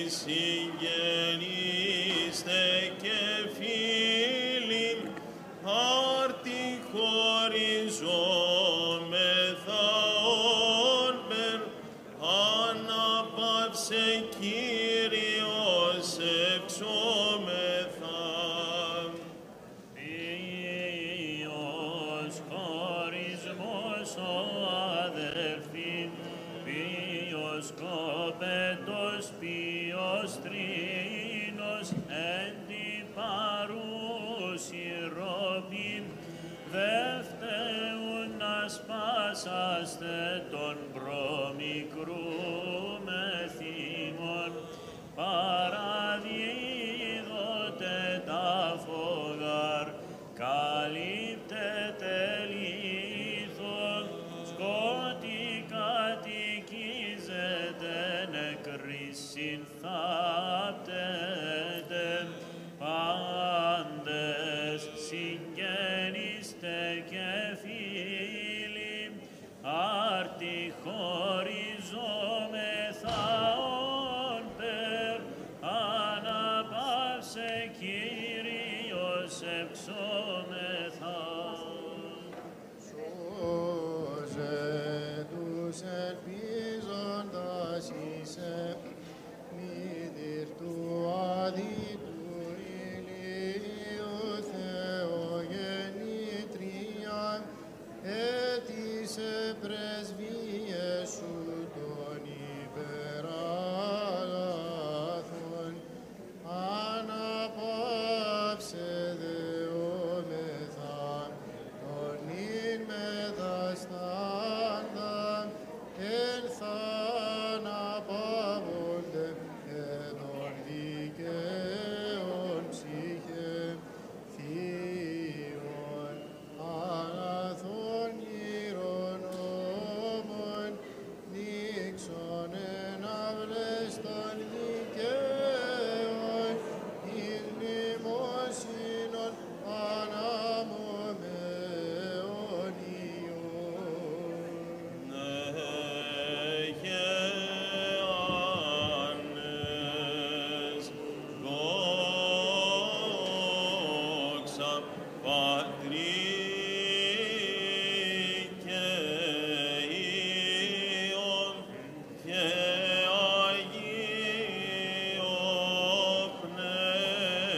Speaker 8: συγγενείστε και φίλοι, άρτη χωριζόμεθα όρμεν, αναπαύσε Κύριος εξόμεθα.
Speaker 6: Ποιος χωρισμός ο αδελφήν, ποιος κόπετος, ποιος τρίνος, εν τη παρούσι ρόπιν, δε φταίουν να σπάσαστε τον προμικρούμε θυμών, παραδίδοτε τα φωγάρ, καλύπτεται λίθον, σκότη κατοικίζεται, νεκρής συνθάπτεται, πάντες συγγενείστε και φίλοι, άρτη χωριζόμεθα όν περ, αναπαύσε Κύριος εξόμεθα.
Speaker 7: Σώζε τους ελπίζοντας είσαι, μηδήρ του αδίτου ηλίου Θεογεννήτρια, έτησε πρεσβείες σου των υπεραγαθών, αναπαύσε δεόμεθα τον ην μεταστάντα, εν θα αναπαύονται και των δικαίων ψυχέ, θείων αγαθών χειρονόμων, νίξον εναυλές των δικαίων, εις μνημόσυνον αναμωμέων ιών.
Speaker 8: Αγιάννες, δόξα Πατρί και Υιόν και Αγίο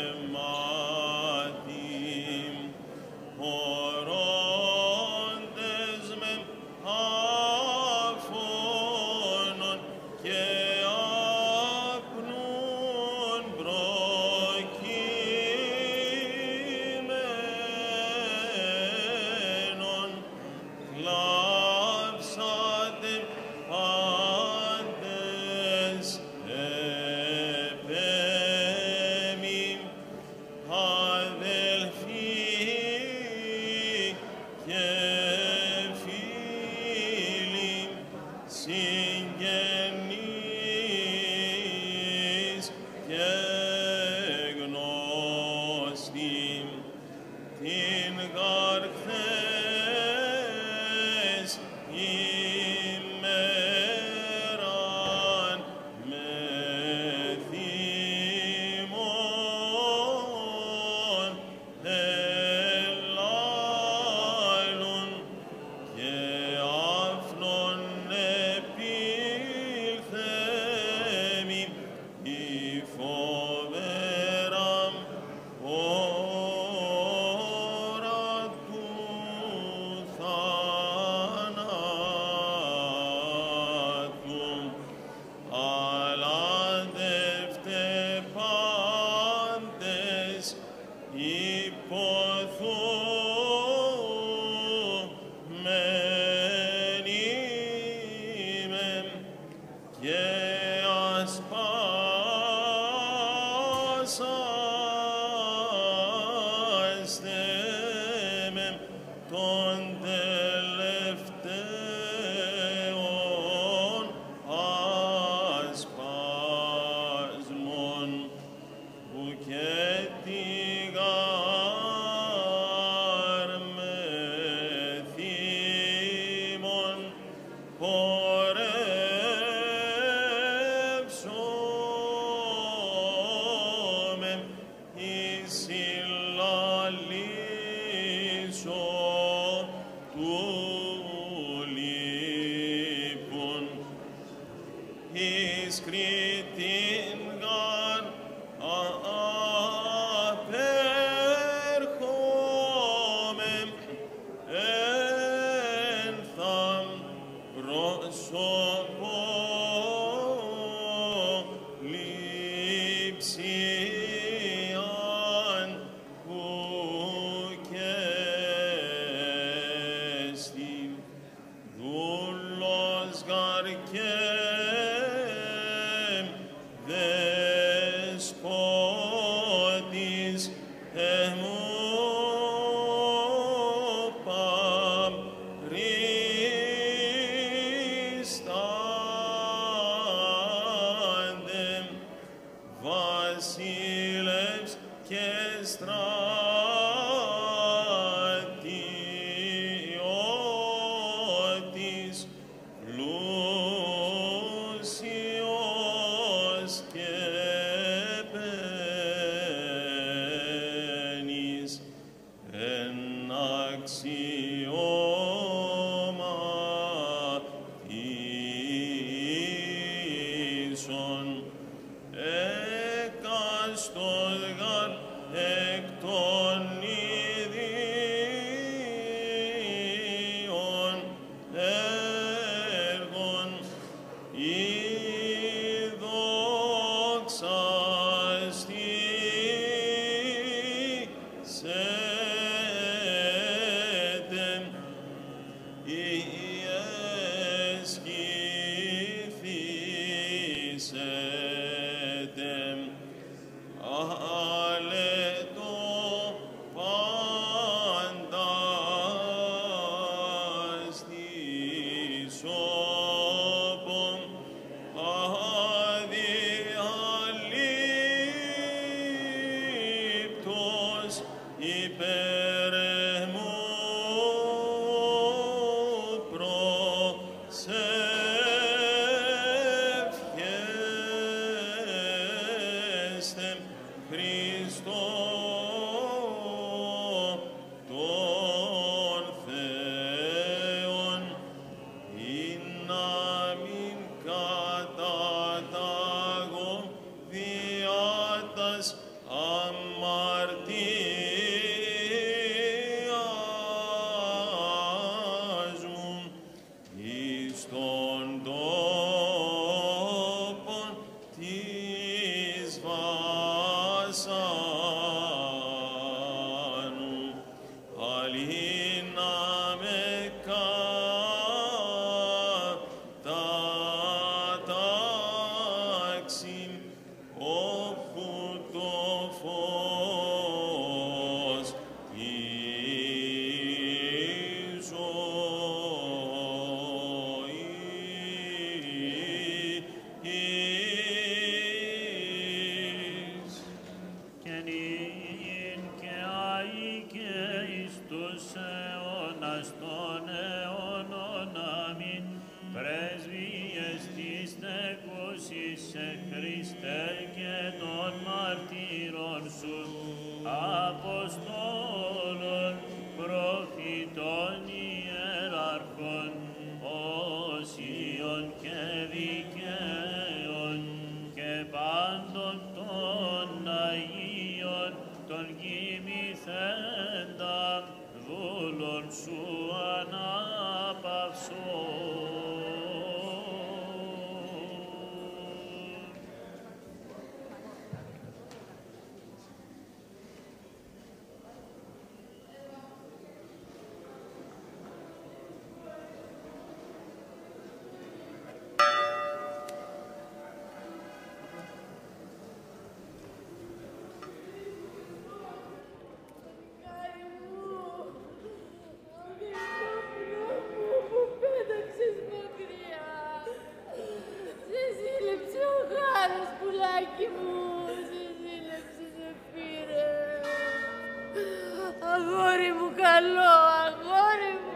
Speaker 8: Πνεύματι, ορώντες με αφώνων και απνούν προκειμένων, κλάψατε πάντες επέμοι, αδελφοί και φίλοι, συγγενείς και γνώστοι, την γαρχθές ημέραν με θυμών ελάλουν και άφνον επήλθεμι η φοβεράμ ώρα του
Speaker 14: παρακαλώ, αγόρι μου.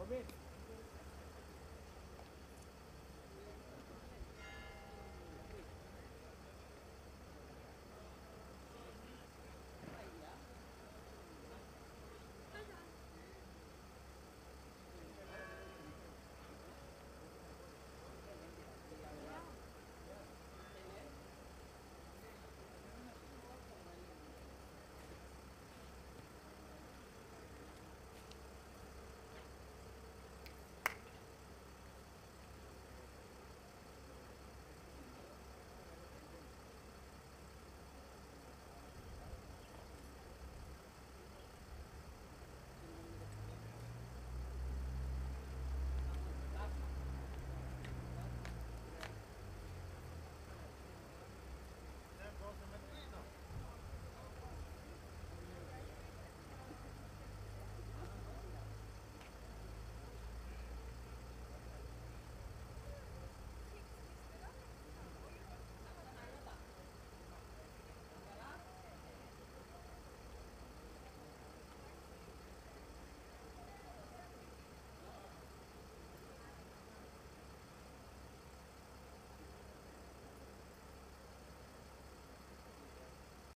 Speaker 15: Robin.